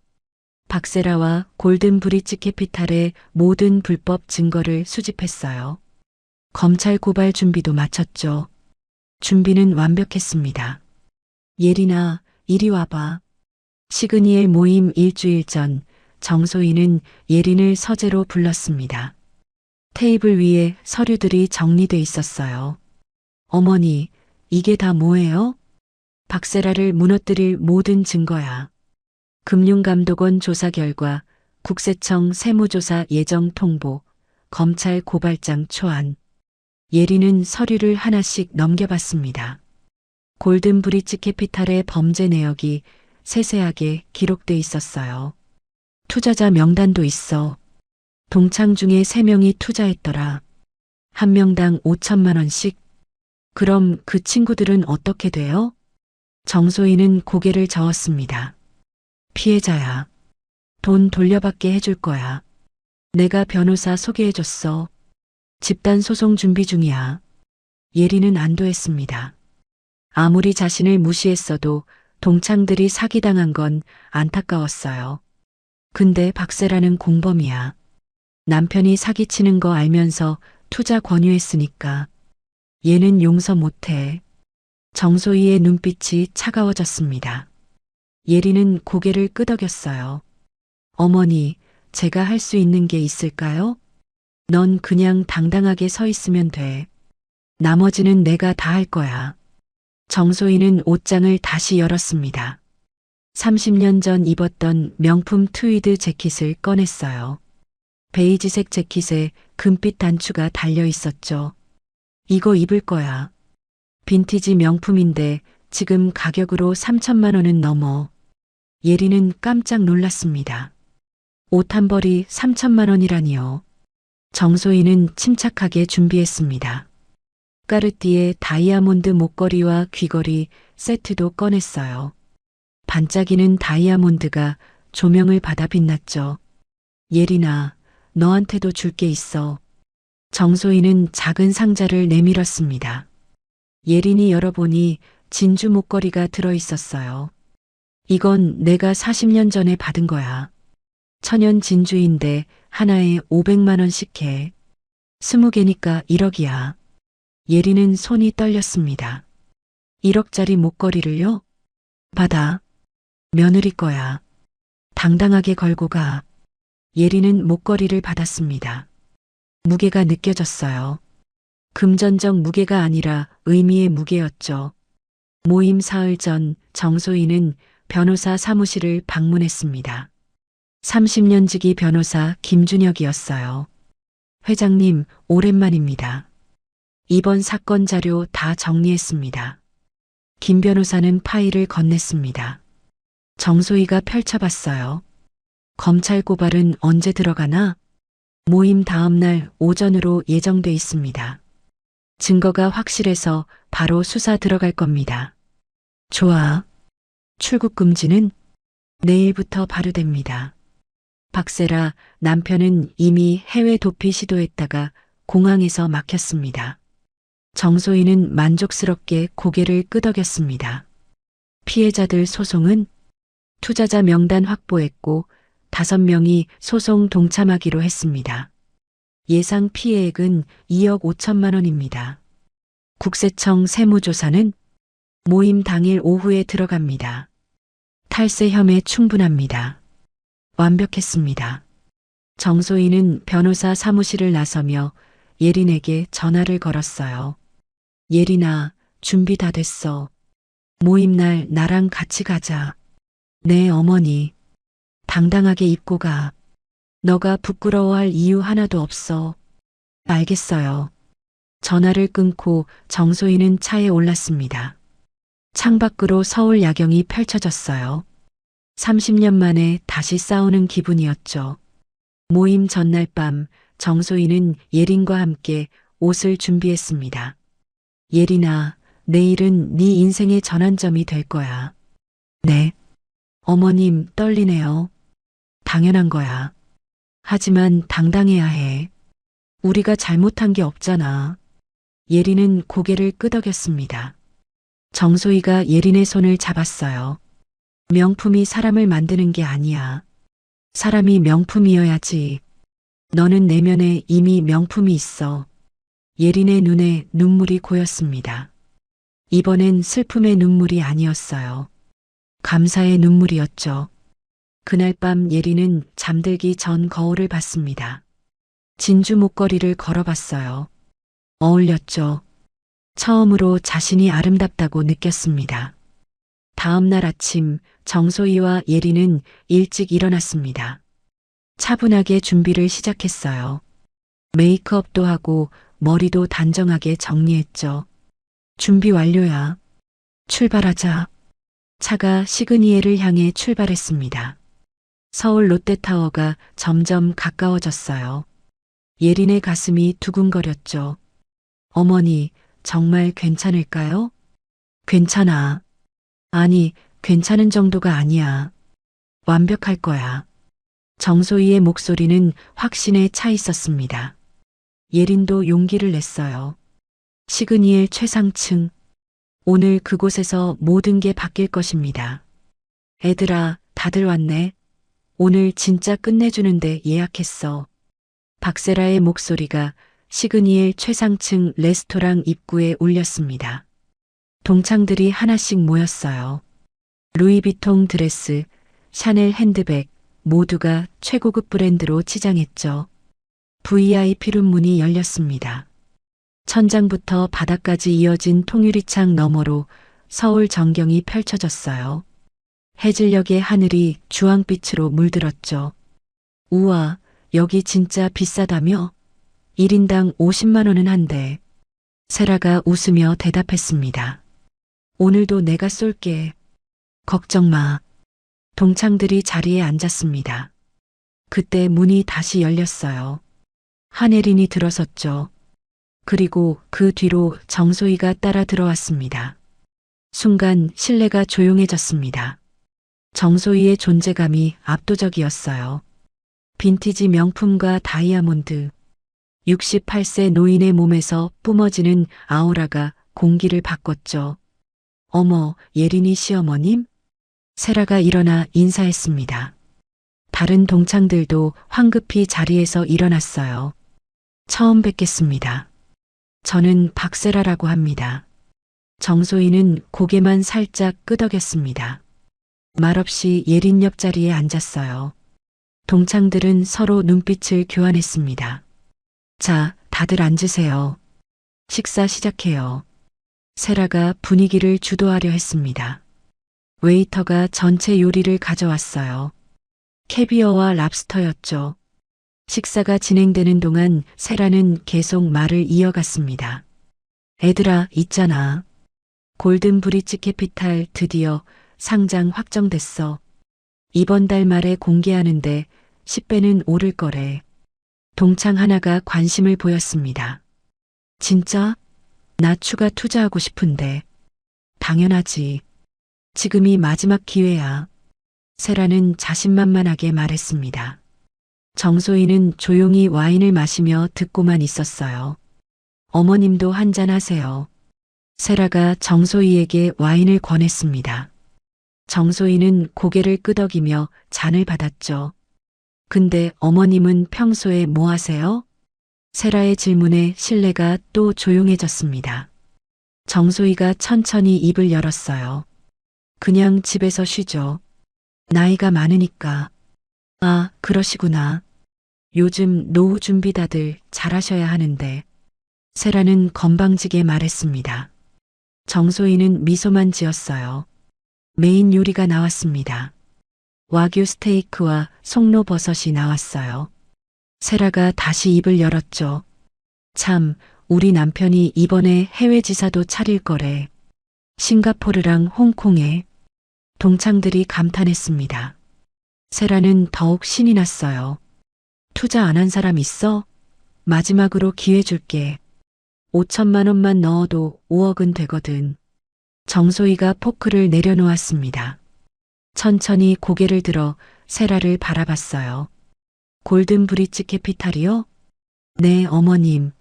박세라와 골든 브릿지 캐피탈의 모든 불법 증거를 수집했어요. 검찰 고발 준비도 마쳤죠. 준비는 완벽했습니다. 예린아, 이리 와봐. 시그니엘 모임 일주일 전 정소희는 예린을 서재로 불렀습니다. 테이블 위에 서류들이 정리돼 있었어요. 어머니, 이게 다 뭐예요? 박세라를 무너뜨릴 모든 증거야. 금융감독원 조사 결과, 국세청 세무조사 예정 통보, 검찰 고발장 초안. 예린은 서류를 하나씩 넘겨봤습니다. 골든 브릿지 캐피탈의 범죄 내역이 세세하게 기록돼 있었어요. 투자자 명단도 있어. 동창 중에 3명이 투자했더라. 한 명당 5천만 원씩. 그럼 그 친구들은 어떻게 돼요? 정소희는 고개를 저었습니다. 피해자야. 돈 돌려받게 해줄 거야. 내가 변호사 소개해줬어. 집단 소송 준비 중이야. 예리는 안도했습니다. 아무리 자신을 무시했어도 동창들이 사기당한 건 안타까웠어요. 근데 박세라는 공범이야. 남편이 사기치는 거 알면서 투자 권유했으니까 얘는 용서 못해. 정소희의 눈빛이 차가워졌습니다. 예리는 고개를 끄덕였어요. 어머니, 제가 할 수 있는 게 있을까요? 넌 그냥 당당하게 서 있으면 돼. 나머지는 내가 다 할 거야. 정소희는 옷장을 다시 열었습니다. 30년 전 입었던 명품 트위드 재킷을 꺼냈어요. 베이지색 재킷에 금빛 단추가 달려 있었죠. 이거 입을 거야. 빈티지 명품인데 지금 가격으로 3천만 원은 넘어. 예리는 깜짝 놀랐습니다. 옷 한 벌이 3천만 원이라니요. 정소희는 침착하게 준비했습니다. 까르띠에 다이아몬드 목걸이와 귀걸이 세트도 꺼냈어요. 반짝이는 다이아몬드가 조명을 받아 빛났죠. 예린아, 너한테도 줄 게 있어. 정소희는 작은 상자를 내밀었습니다. 예린이 열어보니 진주 목걸이가 들어있었어요. 이건 내가 40년 전에 받은 거야. 천연 진주인데 하나에 500만 원씩 해. 20개니까 1억이야. 예리는 손이 떨렸습니다. 1억짜리 목걸이를요? 받아. 며느리 거야. 당당하게 걸고 가. 예리는 목걸이를 받았습니다. 무게가 느껴졌어요. 금전적 무게가 아니라 의미의 무게였죠. 모임 사흘 전 정소희는 변호사 사무실을 방문했습니다. 30년 지기 변호사 김준혁이었어요. 회장님, 오랜만입니다. 이번 사건 자료 다 정리했습니다. 김 변호사는 파일을 건넸습니다. 정소희가 펼쳐봤어요. 검찰 고발은 언제 들어가나? 모임 다음 날 오전으로 예정돼 있습니다. 증거가 확실해서 바로 수사 들어갈 겁니다. 좋아. 출국 금지는 내일부터 발효됩니다. 박세라 남편은 이미 해외 도피 시도했다가 공항에서 막혔습니다. 정소희는 만족스럽게 고개를 끄덕였습니다. 피해자들 소송은 투자자 명단 확보했고 5명이 소송 동참하기로 했습니다. 예상 피해액은 2억 5천만 원입니다. 국세청 세무조사는 모임 당일 오후에 들어갑니다. 탈세 혐의 충분합니다. 완벽했습니다. 정소희는 변호사 사무실을 나서며 예린에게 전화를 걸었어요. 예린아, 준비 다 됐어. 모임날 나랑 같이 가자. 네, 어머니. 당당하게 입고 가. 너가 부끄러워할 이유 하나도 없어. 알겠어요. 전화를 끊고 정소희는 차에 올랐습니다. 창밖으로 서울 야경이 펼쳐졌어요. 30년 만에 다시 싸우는 기분이었죠. 모임 전날 밤 정소희는 예린과 함께 옷을 준비했습니다. 예린아, 내일은 네 인생의 전환점이 될 거야. 네. 어머님, 떨리네요. 당연한 거야. 하지만 당당해야 해. 우리가 잘못한 게 없잖아. 예린은 고개를 끄덕였습니다. 정소희가 예린의 손을 잡았어요. 명품이 사람을 만드는 게 아니야. 사람이 명품이어야지. 너는 내면에 이미 명품이 있어. 예린의 눈에 눈물이 고였습니다. 이번엔 슬픔의 눈물이 아니었어요. 감사의 눈물이었죠. 그날 밤 예린은 잠들기 전 거울을 봤습니다. 진주 목걸이를 걸어봤어요. 어울렸죠. 처음으로 자신이 아름답다고 느꼈습니다. 다음 날 아침 정소희와 예린은 일찍 일어났습니다. 차분하게 준비를 시작했어요. 메이크업도 하고 머리도 단정하게 정리했죠. 준비 완료야. 출발하자. 차가 시그니에를 향해 출발했습니다. 서울 롯데타워가 점점 가까워졌어요. 예린의 가슴이 두근거렸죠. 어머니, 정말 괜찮을까요? 괜찮아. 아니, 괜찮은 정도가 아니야. 완벽할 거야. 정소희의 목소리는 확신에 차 있었습니다. 예린도 용기를 냈어요. 시그니엘 최상층. 오늘 그곳에서 모든 게 바뀔 것입니다. 애들아, 다들 왔네. 오늘 진짜 끝내주는데 예약했어. 박세라의 목소리가 시그니엘 최상층 레스토랑 입구에 울렸습니다. 동창들이 하나씩 모였어요. 루이비통 드레스, 샤넬 핸드백, 모두가 최고급 브랜드로 치장했죠. VIP룸 문이 열렸습니다. 천장부터 바닥까지 이어진 통유리창 너머로 서울 전경이 펼쳐졌어요. 해질녘의 하늘이 주황빛으로 물들었죠. 우와, 여기 진짜 비싸다며? 1인당 50만 원은 한대. 세라가 웃으며 대답했습니다. 오늘도 내가 쏠게. 걱정 마. 동창들이 자리에 앉았습니다. 그때 문이 다시 열렸어요. 한혜린이 들어섰죠. 그리고 그 뒤로 정소희가 따라 들어왔습니다. 순간 실내가 조용해졌습니다. 정소희의 존재감이 압도적이었어요. 빈티지 명품과 다이아몬드, 68세 노인의 몸에서 뿜어지는 아우라가 공기를 바꿨죠. 어머, 예린이 시어머님? 세라가 일어나 인사했습니다. 다른 동창들도 황급히 자리에서 일어났어요. 처음 뵙겠습니다. 저는 박세라라고 합니다. 정소희는 고개만 살짝 끄덕였습니다. 말없이 예린 옆자리에 앉았어요. 동창들은 서로 눈빛을 교환했습니다. 자, 다들 앉으세요. 식사 시작해요. 세라가 분위기를 주도하려 했습니다. 웨이터가 전체 요리를 가져왔어요. 캐비어와 랍스터였죠. 식사가 진행되는 동안 세라는 계속 말을 이어갔습니다. 애들아, 있잖아. 골든 브릿지 캐피탈 드디어 상장 확정됐어. 이번 달 말에 공개하는데 10배는 오를 거래. 동창 하나가 관심을 보였습니다. 진짜? 나 추가 투자하고 싶은데. 당연하지. 지금이 마지막 기회야. 세라는 자신만만하게 말했습니다. 정소희는 조용히 와인을 마시며 듣고만 있었어요. 어머님도 한잔 하세요. 세라가 정소희에게 와인을 권했습니다. 정소희는 고개를 끄덕이며 잔을 받았죠. 근데 어머님은 평소에 뭐 하세요? 세라의 질문에 실내가 또 조용해졌습니다. 정소희가 천천히 입을 열었어요. 그냥 집에서 쉬죠. 나이가 많으니까. 아, 그러시구나. 요즘 노후 준비 다들 잘하셔야 하는데. 세라는 건방지게 말했습니다. 정소희는 미소만 지었어요. 메인 요리가 나왔습니다. 와규 스테이크와 송로버섯이 나왔어요. 세라가 다시 입을 열었죠. 참, 우리 남편이 이번에 해외 지사도 차릴 거래. 싱가포르랑 홍콩에. 동창들이 감탄했습니다. 세라는 더욱 신이 났어요. 투자 안 한 사람 있어? 마지막으로 기회 줄게. 5천만 원만 넣어도 5억은 되거든. 정소희가 포크를 내려놓았습니다. 천천히 고개를 들어 세라를 바라봤어요. 골든 브릿지 캐피탈이요? 네, 어머님.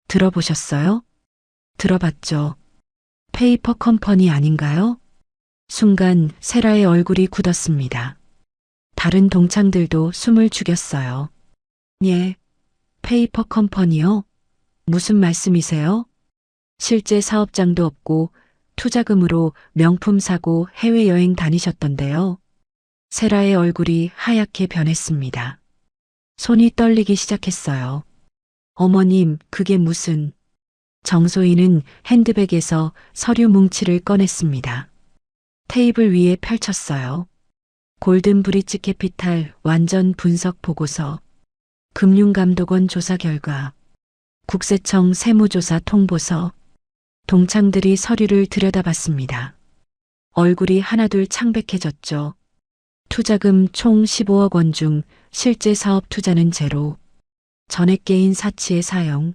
들어보셨어요? 들어봤죠. 페이퍼 컴퍼니 아닌가요? 순간 세라의 얼굴이 굳었습니다. 다른 동창들도 숨을 죽였어요. 예, 페이퍼 컴퍼니요? 무슨 말씀이세요? 실제 사업장도 없고 투자금으로 명품 사고 해외여행 다니셨던데요. 세라의 얼굴이 하얗게 변했습니다. 손이 떨리기 시작했어요. 어머님, 그게 무슨... 정소희는 핸드백에서 서류 뭉치를 꺼냈습니다. 테이블 위에 펼쳤어요. 골든 브릿지 캐피탈 완전 분석 보고서, 금융감독원 조사 결과, 국세청 세무조사 통보서. 동창들이 서류를 들여다봤습니다. 얼굴이 하나둘 창백해졌죠. 투자금 총 15억 원 중 실제 사업 투자는 제로. 전액 개인 사치의 사용,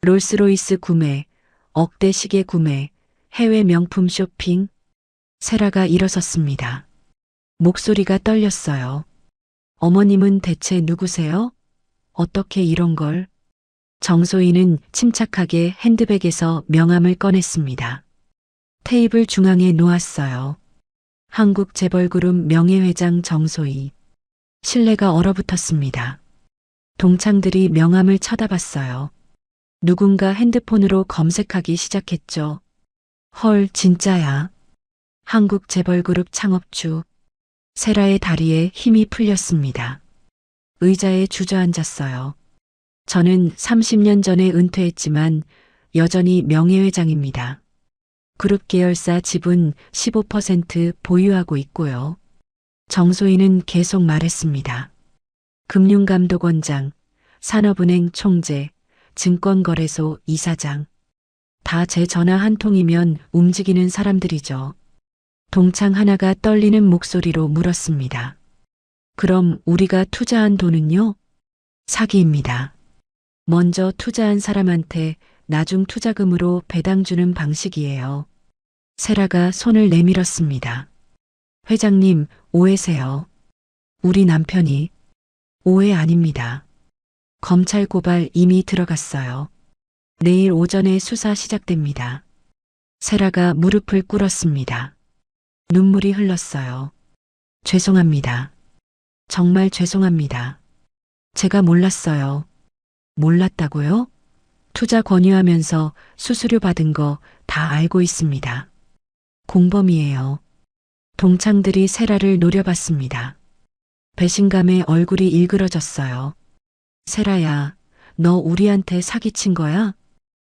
롤스로이스 구매, 억대 시계 구매, 해외 명품 쇼핑. 세라가 일어섰습니다. 목소리가 떨렸어요. 어머님은 대체 누구세요? 어떻게 이런 걸? 정소희는 침착하게 핸드백에서 명함을 꺼냈습니다. 테이블 중앙에 놓았어요. 한국재벌그룹 명예회장 정소희. 신뢰가 얼어붙었습니다. 동창들이 명함을 쳐다봤어요. 누군가 핸드폰으로 검색하기 시작했죠. 헐, 진짜야. 한국재벌그룹 창업주. 세라의 다리에 힘이 풀렸습니다. 의자에 주저앉았어요. 저는 30년 전에 은퇴했지만 여전히 명예회장입니다. 그룹 계열사 지분 15% 보유하고 있고요. 정소희는 계속 말했습니다. 금융감독원장, 산업은행 총재, 증권거래소 이사장. 다 제 전화 한 통이면 움직이는 사람들이죠. 동창 하나가 떨리는 목소리로 물었습니다. 그럼 우리가 투자한 돈은요? 사기입니다. 먼저 투자한 사람한테 나중 투자금으로 배당 주는 방식이에요. 세라가 손을 내밀었습니다. 회장님, 오해세요. 우리 남편이. 오해 아닙니다. 검찰 고발 이미 들어갔어요. 내일 오전에 수사 시작됩니다. 세라가 무릎을 꿇었습니다. 눈물이 흘렀어요. 죄송합니다. 정말 죄송합니다. 제가 몰랐어요. 몰랐다고요? 투자 권유하면서 수수료 받은 거 다 알고 있습니다. 공범이에요. 동창들이 세라를 노려봤습니다. 배신감에 얼굴이 일그러졌어요. 세라야, 너 우리한테 사기친 거야?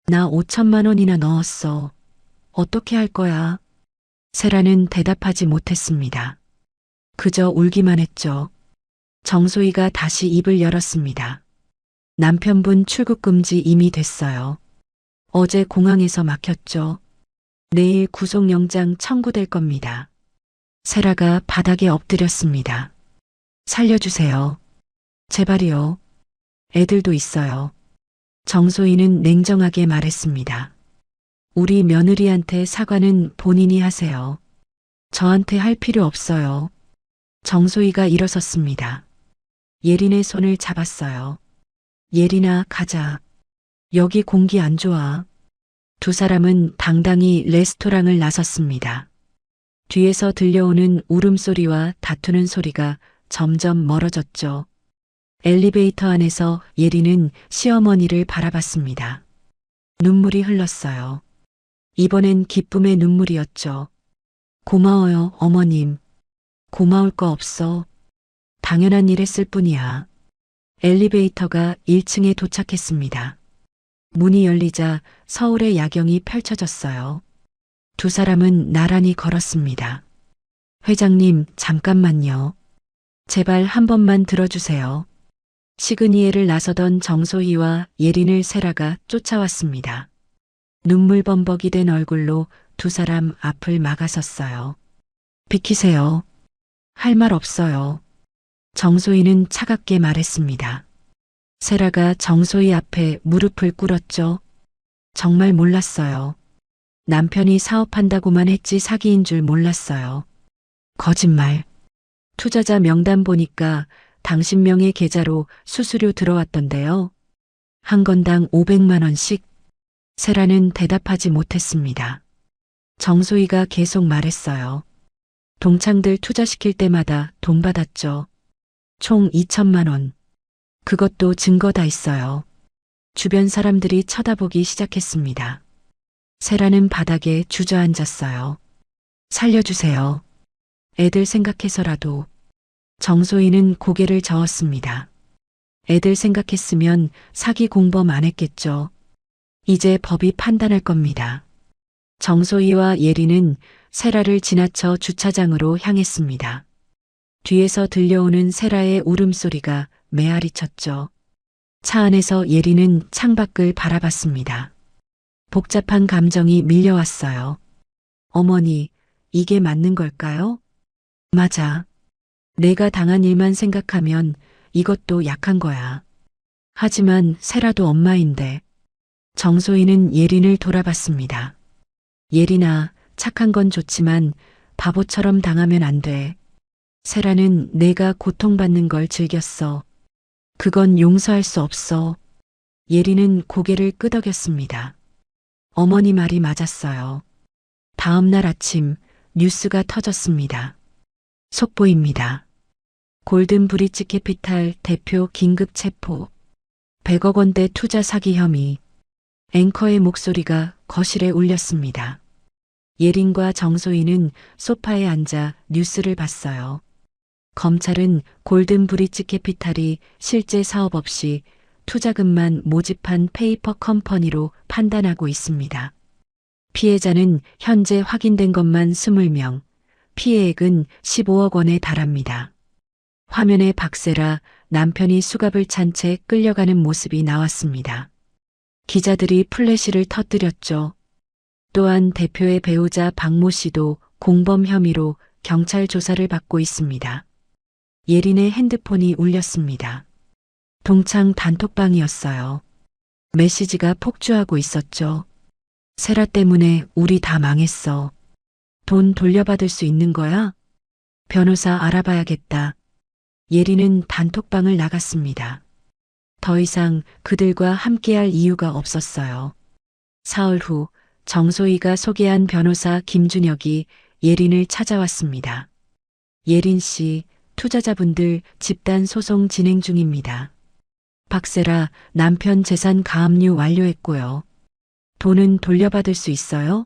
나 5천만 원이나 넣었어. 어떻게 할 거야? 세라는 대답하지 못했습니다. 그저 울기만 했죠. 정소희가 다시 입을 열었습니다. 남편분 출국 금지 이미 됐어요. 어제 공항에서 막혔죠. 내일 구속영장 청구될 겁니다. 세라가 바닥에 엎드렸습니다. 살려주세요. 제발이요. 애들도 있어요. 정소희는 냉정하게 말했습니다. 우리 며느리한테 사과는 본인이 하세요. 저한테 할 필요 없어요. 정소희가 일어섰습니다. 예린의 손을 잡았어요. 예린아, 가자. 여기 공기 안 좋아. 두 사람은 당당히 레스토랑을 나섰습니다. 뒤에서 들려오는 울음소리와 다투는 소리가 점점 멀어졌죠. 엘리베이터 안에서 예린은 시어머니를 바라봤습니다. 눈물이 흘렀어요. 이번엔 기쁨의 눈물이었죠. 고마워요, 어머님. 고마울 거 없어. 당연한 일 했을 뿐이야. 엘리베이터가 1층에 도착했습니다. 문이 열리자 서울의 야경이 펼쳐졌어요. 두 사람은 나란히 걸었습니다. 회장님, 잠깐만요. 제발 한 번만 들어주세요. 시그니엘을 나서던 정소희와 예린을 세라가 쫓아왔습니다. 눈물 범벅이 된 얼굴로 두 사람 앞을 막아섰어요. 비키세요. 할 말 없어요. 정소희는 차갑게 말했습니다. 세라가 정소희 앞에 무릎을 꿇었죠. 정말 몰랐어요. 남편이 사업한다고만 했지 사기인 줄 몰랐어요. 거짓말. 투자자 명단 보니까 당신 명의 계좌로 수수료 들어왔던데요. 한 건당 500만 원씩. 세라는 대답하지 못했습니다. 정소희가 계속 말했어요. 동창들 투자시킬 때마다 돈 받았죠. 총 2천만 원. 그것도 증거 다 있어요. 주변 사람들이 쳐다보기 시작했습니다. 세라는 바닥에 주저앉았어요. 살려주세요. 애들 생각해서라도. 정소희는 고개를 저었습니다. 애들 생각했으면 사기 공범 안 했겠죠. 이제 법이 판단할 겁니다. 정소희와 예린은 세라를 지나쳐 주차장으로 향했습니다. 뒤에서 들려오는 세라의 울음소리가 메아리 쳤죠. 차 안에서 예린은 창밖을 바라봤습니다. 복잡한 감정이 밀려왔어요. 어머니, 이게 맞는 걸까요? 맞아. 내가 당한 일만 생각하면 이것도 약한 거야. 하지만 세라도 엄마인데. 정소희는 예린을 돌아봤습니다. 예린아, 착한 건 좋지만 바보처럼 당하면 안 돼. 세라는 내가 고통받는 걸 즐겼어. 그건 용서할 수 없어. 예린은 고개를 끄덕였습니다. 어머니 말이 맞았어요. 다음 날 아침 뉴스가 터졌습니다. 속보입니다. 골든 브릿지 캐피탈 대표 긴급 체포. 100억 원대 투자 사기 혐의. 앵커의 목소리가 거실에 울렸습니다. 예린과 정소희는 소파에 앉아 뉴스를 봤어요. 검찰은 골든 브릿지 캐피탈이 실제 사업 없이 투자금만 모집한 페이퍼 컴퍼니로 판단하고 있습니다. 피해자는 현재 확인된 것만 20명, 피해액은 15억 원에 달합니다. 화면에 박세라 남편이 수갑을 찬 채 끌려가는 모습이 나왔습니다. 기자들이 플래시를 터뜨렸죠. 또한 대표의 배우자 박모 씨도 공범 혐의로 경찰 조사를 받고 있습니다. 예린의 핸드폰이 울렸습니다. 동창 단톡방이었어요. 메시지가 폭주하고 있었죠. 세라 때문에 우리 다 망했어. 돈 돌려받을 수 있는 거야? 변호사 알아봐야겠다. 예린은 단톡방을 나갔습니다. 더 이상 그들과 함께할 이유가 없었어요. 사흘 후 정소희가 소개한 변호사 김준혁이 예린을 찾아왔습니다. 예린 씨, 투자자분들 집단 소송 진행 중입니다. 박세라 남편 재산 가압류 완료했고요. 돈은 돌려받을 수 있어요?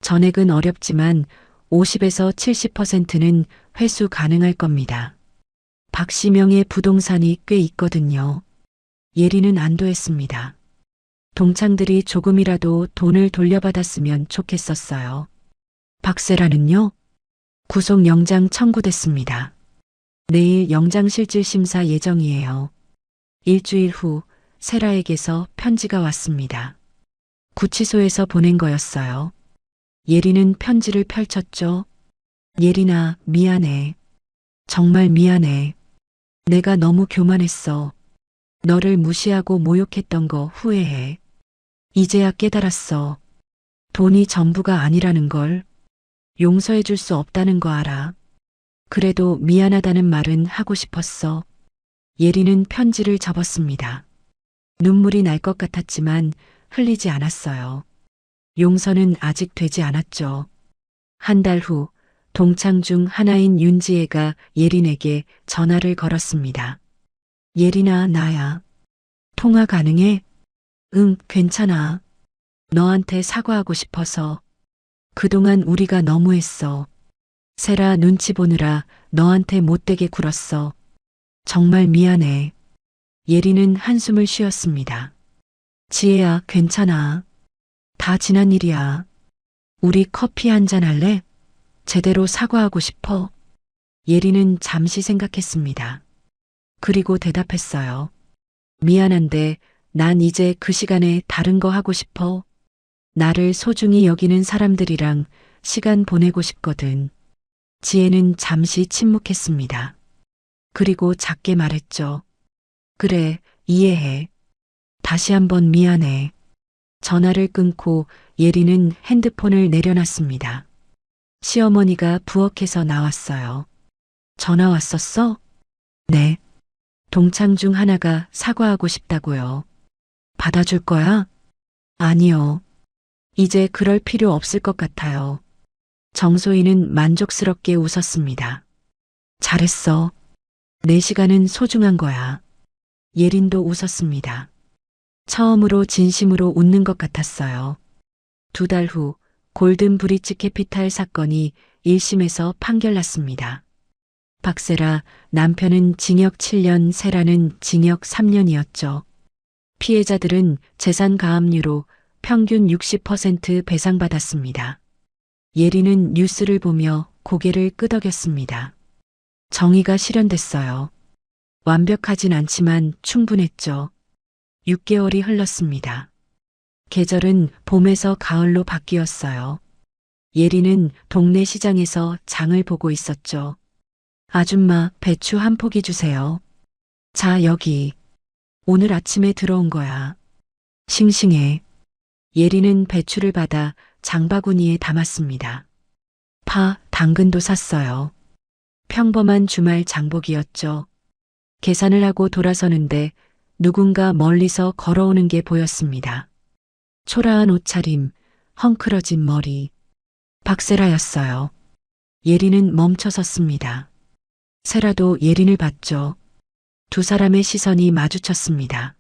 전액은 어렵지만 50에서 70%는 회수 가능할 겁니다. 박 씨 명의 부동산이 꽤 있거든요. 예린은 안도했습니다. 동창들이 조금이라도 돈을 돌려받았으면 좋겠었어요. 박세라는요? 구속영장 청구됐습니다. 내일 영장실질심사 예정이에요. 일주일 후 세라에게서 편지가 왔습니다. 구치소에서 보낸 거였어요. 예린은 편지를 펼쳤죠. 예린아, 미안해. 정말 미안해. 내가 너무 교만했어. 너를 무시하고 모욕했던 거 후회해. 이제야 깨달았어. 돈이 전부가 아니라는 걸. 용서해 줄 수 없다는 거 알아. 그래도 미안하다는 말은 하고 싶었어. 예린은 편지를 접었습니다. 눈물이 날 것 같았지만 흘리지 않았어요. 용서는 아직 되지 않았죠. 한 달 후 동창 중 하나인 윤지혜가 예린에게 전화를 걸었습니다. 예린아, 나야. 통화 가능해? 응, 괜찮아. 너한테 사과하고 싶어서. 그동안 우리가 너무했어. 세라 눈치 보느라 너한테 못되게 굴었어. 정말 미안해. 예린은 한숨을 쉬었습니다. 지혜야, 괜찮아. 다 지난 일이야. 우리 커피 한잔 할래? 제대로 사과하고 싶어. 예린은 잠시 생각했습니다. 그리고 대답했어요. 미안한데 난 이제 그 시간에 다른 거 하고 싶어. 나를 소중히 여기는 사람들이랑 시간 보내고 싶거든. 지혜는 잠시 침묵했습니다. 그리고 작게 말했죠. 그래, 이해해. 다시 한번 미안해. 전화를 끊고 예린은 핸드폰을 내려놨습니다. 시어머니가 부엌에서 나왔어요. 전화 왔었어? 네. 동창 중 하나가 사과하고 싶다고요. 받아줄 거야? 아니요. 이제 그럴 필요 없을 것 같아요. 정소희는 만족스럽게 웃었습니다. 잘했어. 내 시간은 소중한 거야. 예린도 웃었습니다. 처음으로 진심으로 웃는 것 같았어요. 2달 후 골든 브릿지 캐피탈 사건이 1심에서 판결났습니다. 박세라 남편은 징역 7년, 세라는 징역 3년이었죠. 피해자들은 재산 가압류로 평균 60% 배상받았습니다. 예린은 뉴스를 보며 고개를 끄덕였습니다. 정의가 실현됐어요. 완벽하진 않지만 충분했죠. 6개월이 흘렀습니다. 계절은 봄에서 가을로 바뀌었어요. 예린은 동네 시장에서 장을 보고 있었죠. 아줌마, 배추 한 포기 주세요. 자, 여기. 오늘 아침에 들어온 거야. 싱싱해. 예리는 배추를 받아 장바구니에 담았습니다. 파, 당근도 샀어요. 평범한 주말 장복이었죠. 계산을 하고 돌아서는데 누군가 멀리서 걸어오는 게 보였습니다. 초라한 옷차림, 헝클어진 머리. 박세라였어요. 예린은 멈춰 섰습니다. 세라도 예린을 봤죠. 두 사람의 시선이 마주쳤습니다.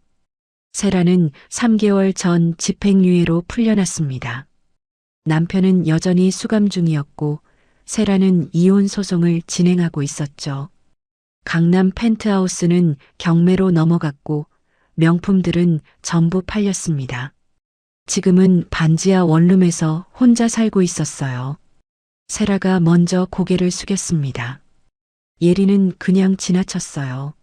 세라는 3개월 전 집행유예로 풀려났습니다. 남편은 여전히 수감 중이었고 세라는 이혼 소송을 진행하고 있었죠. 강남 펜트하우스는 경매로 넘어갔고 명품들은 전부 팔렸습니다. 지금은 반지하 원룸에서 혼자 살고 있었어요. 세라가 먼저 고개를 숙였습니다. 예리는 그냥 지나쳤어요.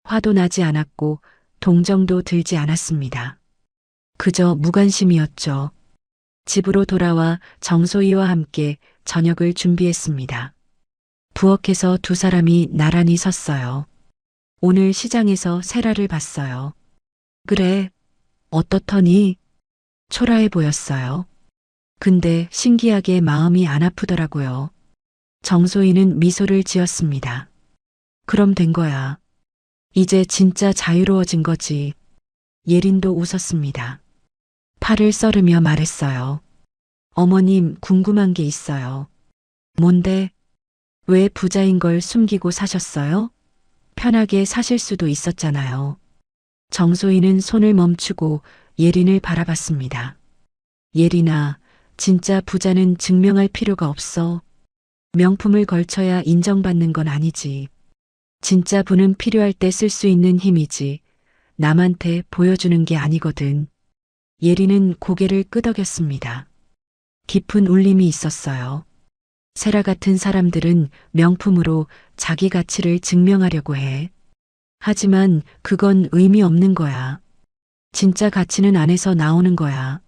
화도 나지 않았고 동정도 들지 않았습니다. 그저 무관심이었죠. 집으로 돌아와 정소희와 함께 저녁을 준비했습니다. 부엌에서 두 사람이 나란히 섰어요. 오늘 시장에서 세라를 봤어요. 그래, 어떻더니? 초라해 보였어요. 근데 신기하게 마음이 안 아프더라고요. 정소희는 미소를 지었습니다. 그럼 된 거야. 이제 진짜 자유로워진 거지. 예린도 웃었습니다. 팔을 썰으며 말했어요. 어머님, 궁금한 게 있어요. 뭔데? 왜 부자인 걸 숨기고 사셨어요? 편하게 사실 수도 있었잖아요. 정소희는 손을 멈추고 예린을 바라봤습니다. 예린아, 진짜 부자는 증명할 필요가 없어. 명품을 걸쳐야 인정받는 건 아니지. 진짜 부는 필요할 때 쓸 수 있는 힘이지. 남한테 보여주는 게 아니거든. 예린은 고개를 끄덕였습니다. 깊은 울림이 있었어요. 세라 같은 사람들은 명품으로 자기 가치를 증명하려고 해. 하지만 그건 의미 없는 거야. 진짜 가치는 안에서 나오는 거야.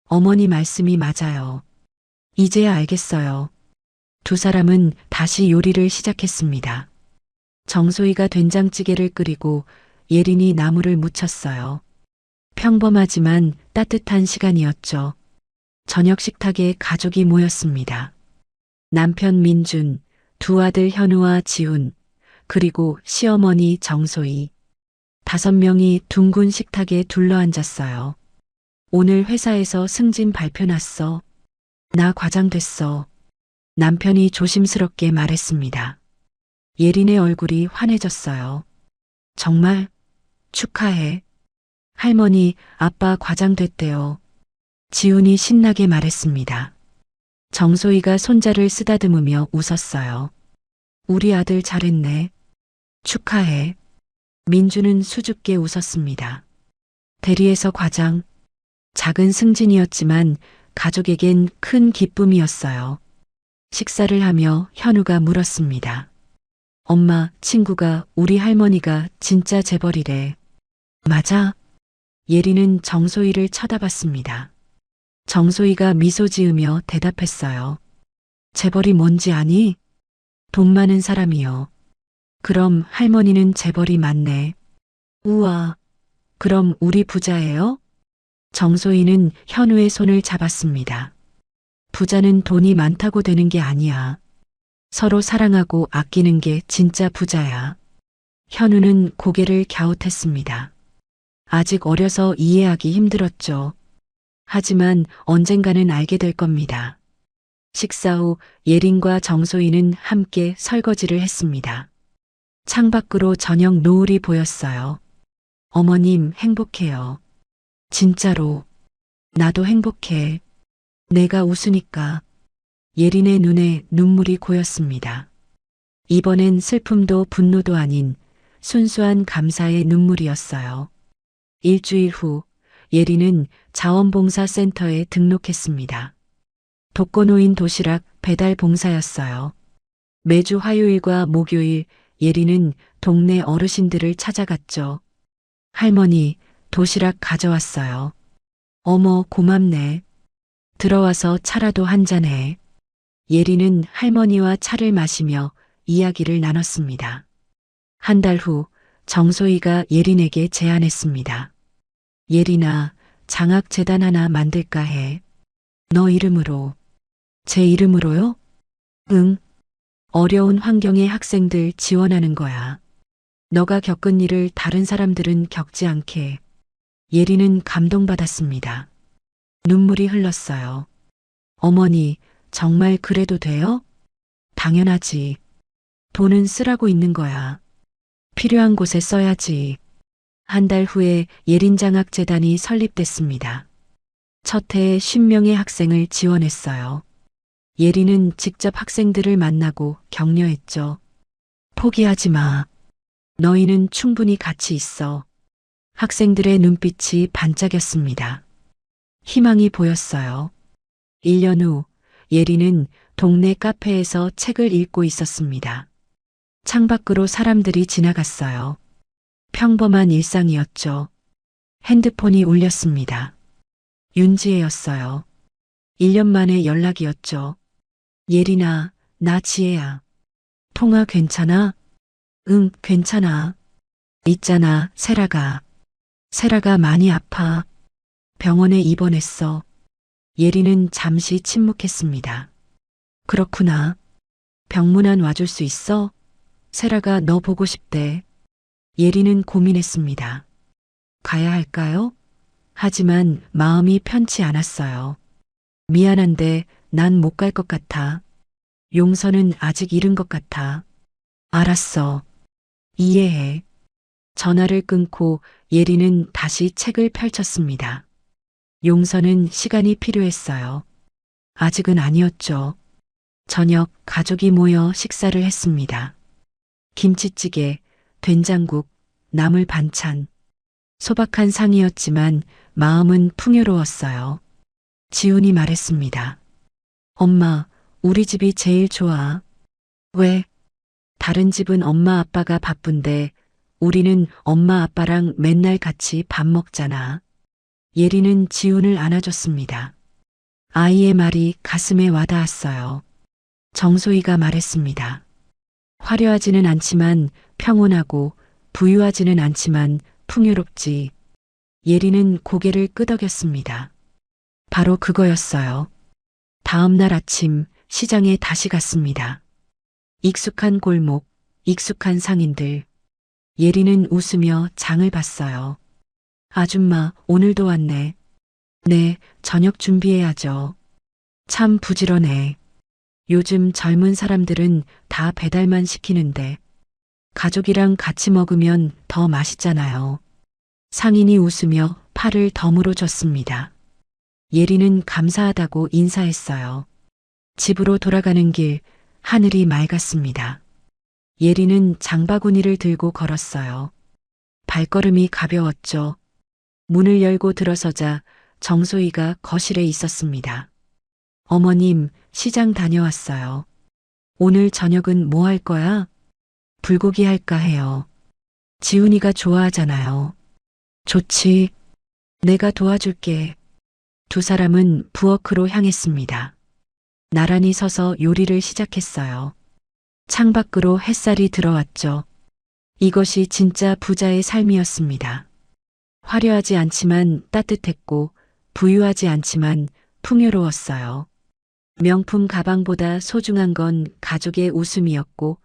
어머니 말씀이 맞아요. 이제야 알겠어요. 두 사람은 다시 요리를 시작했습니다. 정소희가 된장찌개를 끓이고 예린이 나물을 무쳤어요. 평범하지만 따뜻한 시간이었죠. 저녁 식탁에 가족이 모였습니다. 남편 민준, 두 아들 현우와 지훈, 그리고 시어머니 정소희. 5명이 둥근 식탁에 둘러앉았어요. 오늘 회사에서 승진 발표 났어. 나 과장 됐어. 남편이 조심스럽게 말했습니다. 예린의 얼굴이 환해졌어요. 정말 축하해. 할머니, 아빠 과장 됐대요. 지훈이 신나게 말했습니다. 정소희가 손자를 쓰다듬으며 웃었어요. 우리 아들 잘했네. 축하해. 민주는 수줍게 웃었습니다. 대리에서 과장. 작은 승진이었지만 가족에겐 큰 기쁨이었어요. 식사를 하며 현우가 물었습니다. 엄마, 친구가 우리 할머니가 진짜 재벌이래. 맞아? 예린은 정소희를 쳐다봤습니다. 정소희가 미소 지으며 대답했어요. 재벌이 뭔지 아니? 돈 많은 사람이요. 그럼 할머니는 재벌이 맞네. 우와, 그럼 우리 부자예요? 정소희는 현우의 손을 잡았습니다. 부자는 돈이 많다고 되는 게 아니야. 서로 사랑하고 아끼는 게 진짜 부자야. 현우는 고개를 갸웃했습니다. 아직 어려서 이해하기 힘들었죠. 하지만 언젠가는 알게 될 겁니다. 식사 후 예린과 정소희는 함께 설거지를 했습니다. 창밖으로 저녁 노을이 보였어요. 어머님 행복해요. 진짜로. 나도 행복해. 내가 웃으니까. 예린의 눈에 눈물이 고였습니다. 이번엔 슬픔도 분노도 아닌 순수한 감사의 눈물이었어요. 일주일 후 예린은 자원봉사센터에 등록했습니다. 독거노인 도시락 배달 봉사였어요. 매주 화요일과 목요일 예린은 동네 어르신들을 찾아갔죠. 할머니, 도시락 가져왔어요. 어머, 고맙네. 들어와서 차라도 한잔해. 예린은 할머니와 차를 마시며 이야기를 나눴습니다. 한 달 후 정소희가 예린에게 제안했습니다. 예린아, 장학재단 하나 만들까 해. 너 이름으로. 제 이름으로요? 응. 어려운 환경의 학생들 지원하는 거야. 너가 겪은 일을 다른 사람들은 겪지 않게. 예리는 감동받았습니다. 눈물이 흘렀어요. 어머니, 정말 그래도 돼요? 당연하지. 돈은 쓰라고 있는 거야. 필요한 곳에 써야지. 한 달 후에 예린장학재단이 설립됐습니다. 첫 해에 10명의 학생을 지원했어요. 예리는 직접 학생들을 만나고 격려했죠. 포기하지 마. 너희는 충분히 가치 있어. 학생들의 눈빛이 반짝였습니다. 희망이 보였어요. 1년 후 예리는 동네 카페에서 책을 읽고 있었습니다. 창밖으로 사람들이 지나갔어요. 평범한 일상이었죠. 핸드폰이 울렸습니다. 윤지혜였어요. 1년 만에 연락이었죠. 예린아, 나 지혜야. 통화 괜찮아? 응, 괜찮아. 있잖아, 세라가 많이 아파. 병원에 입원했어. 예리는 잠시 침묵했습니다. 그렇구나. 병문안 와줄 수 있어? 세라가 너 보고 싶대. 예리는 고민했습니다. 가야 할까요? 하지만 마음이 편치 않았어요. 미안한데 난 못 갈 것 같아. 용서는 아직 이른 것 같아. 알았어. 이해해. 전화를 끊고 예리는 다시 책을 펼쳤습니다. 용서는 시간이 필요했어요. 아직은 아니었죠. 저녁 가족이 모여 식사를 했습니다. 김치찌개, 된장국, 나물 반찬. 소박한 상이었지만 마음은 풍요로웠어요. 지훈이 말했습니다. 엄마, 우리 집이 제일 좋아. 왜? 다른 집은 엄마 아빠가 바쁜데 우리는 엄마 아빠랑 맨날 같이 밥 먹잖아. 예리는 지훈을 안아줬습니다. 아이의 말이 가슴에 와닿았어요. 정소희가 말했습니다. 화려하지는 않지만 평온하고 부유하지는 않지만 풍요롭지. 예리는 고개를 끄덕였습니다. 바로 그거였어요. 다음 날 아침 시장에 다시 갔습니다. 익숙한 골목, 익숙한 상인들. 예리는 웃으며 장을 봤어요. 아줌마, 오늘도 왔네. 네, 저녁 준비해야죠. 참 부지런해. 요즘 젊은 사람들은 다 배달만 시키는데 가족이랑 같이 먹으면 더 맛있잖아요. 상인이 웃으며 팔을 덤으로 줬습니다. 예리는 감사하다고 인사했어요. 집으로 돌아가는 길, 하늘이 맑았습니다. 예리는 장바구니를 들고 걸었어요. 발걸음이 가벼웠죠. 문을 열고 들어서자 정소희가 거실에 있었습니다. 어머님, 시장 다녀왔어요. 오늘 저녁은 뭐 할 거야? 불고기 할까 해요. 지훈이가 좋아하잖아요. 좋지. 내가 도와줄게. 두 사람은 부엌으로 향했습니다. 나란히 서서 요리를 시작했어요. 창밖으로 햇살이 들어왔죠. 이것이 진짜 부자의 삶이었습니다. 화려하지 않지만 따뜻했고 부유하지 않지만 풍요로웠어요. 명품 가방보다 소중한 건 가족의 웃음이었고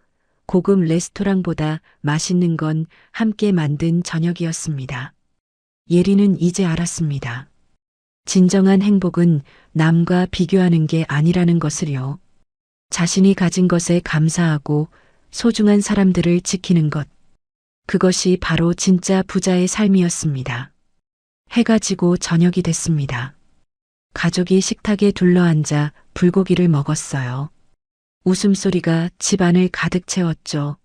고급 레스토랑보다 맛있는 건 함께 만든 저녁이었습니다. 예리는 이제 알았습니다. 진정한 행복은 남과 비교하는 게 아니라는 것을요. 자신이 가진 것에 감사하고 소중한 사람들을 지키는 것. 그것이 바로 진짜 부자의 삶이었습니다. 해가 지고 저녁이 됐습니다. 가족이 식탁에 둘러앉아 불고기를 먹었어요. 웃음소리가 집안을 가득 채웠죠.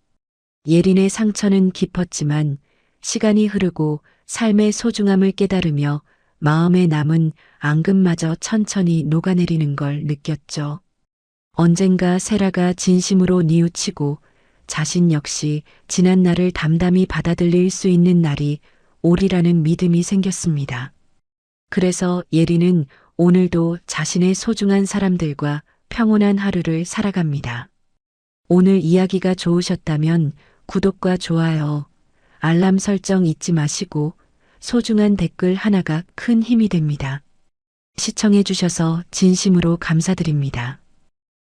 예린의 상처는 깊었지만 시간이 흐르고 삶의 소중함을 깨달으며 마음에 남은 앙금마저 천천히 녹아내리는 걸 느꼈죠. 언젠가 세라가 진심으로 뉘우치고 자신 역시 지난 날을 담담히 받아들일 수 있는 날이 오리라는 믿음이 생겼습니다. 그래서 예리는 오늘도 자신의 소중한 사람들과 평온한 하루를 살아갑니다. 오늘 이야기가 좋으셨다면 구독과 좋아요, 알람 설정 잊지 마시고 소중한 댓글 하나가 큰 힘이 됩니다. 시청해 주셔서 진심으로 감사드립니다.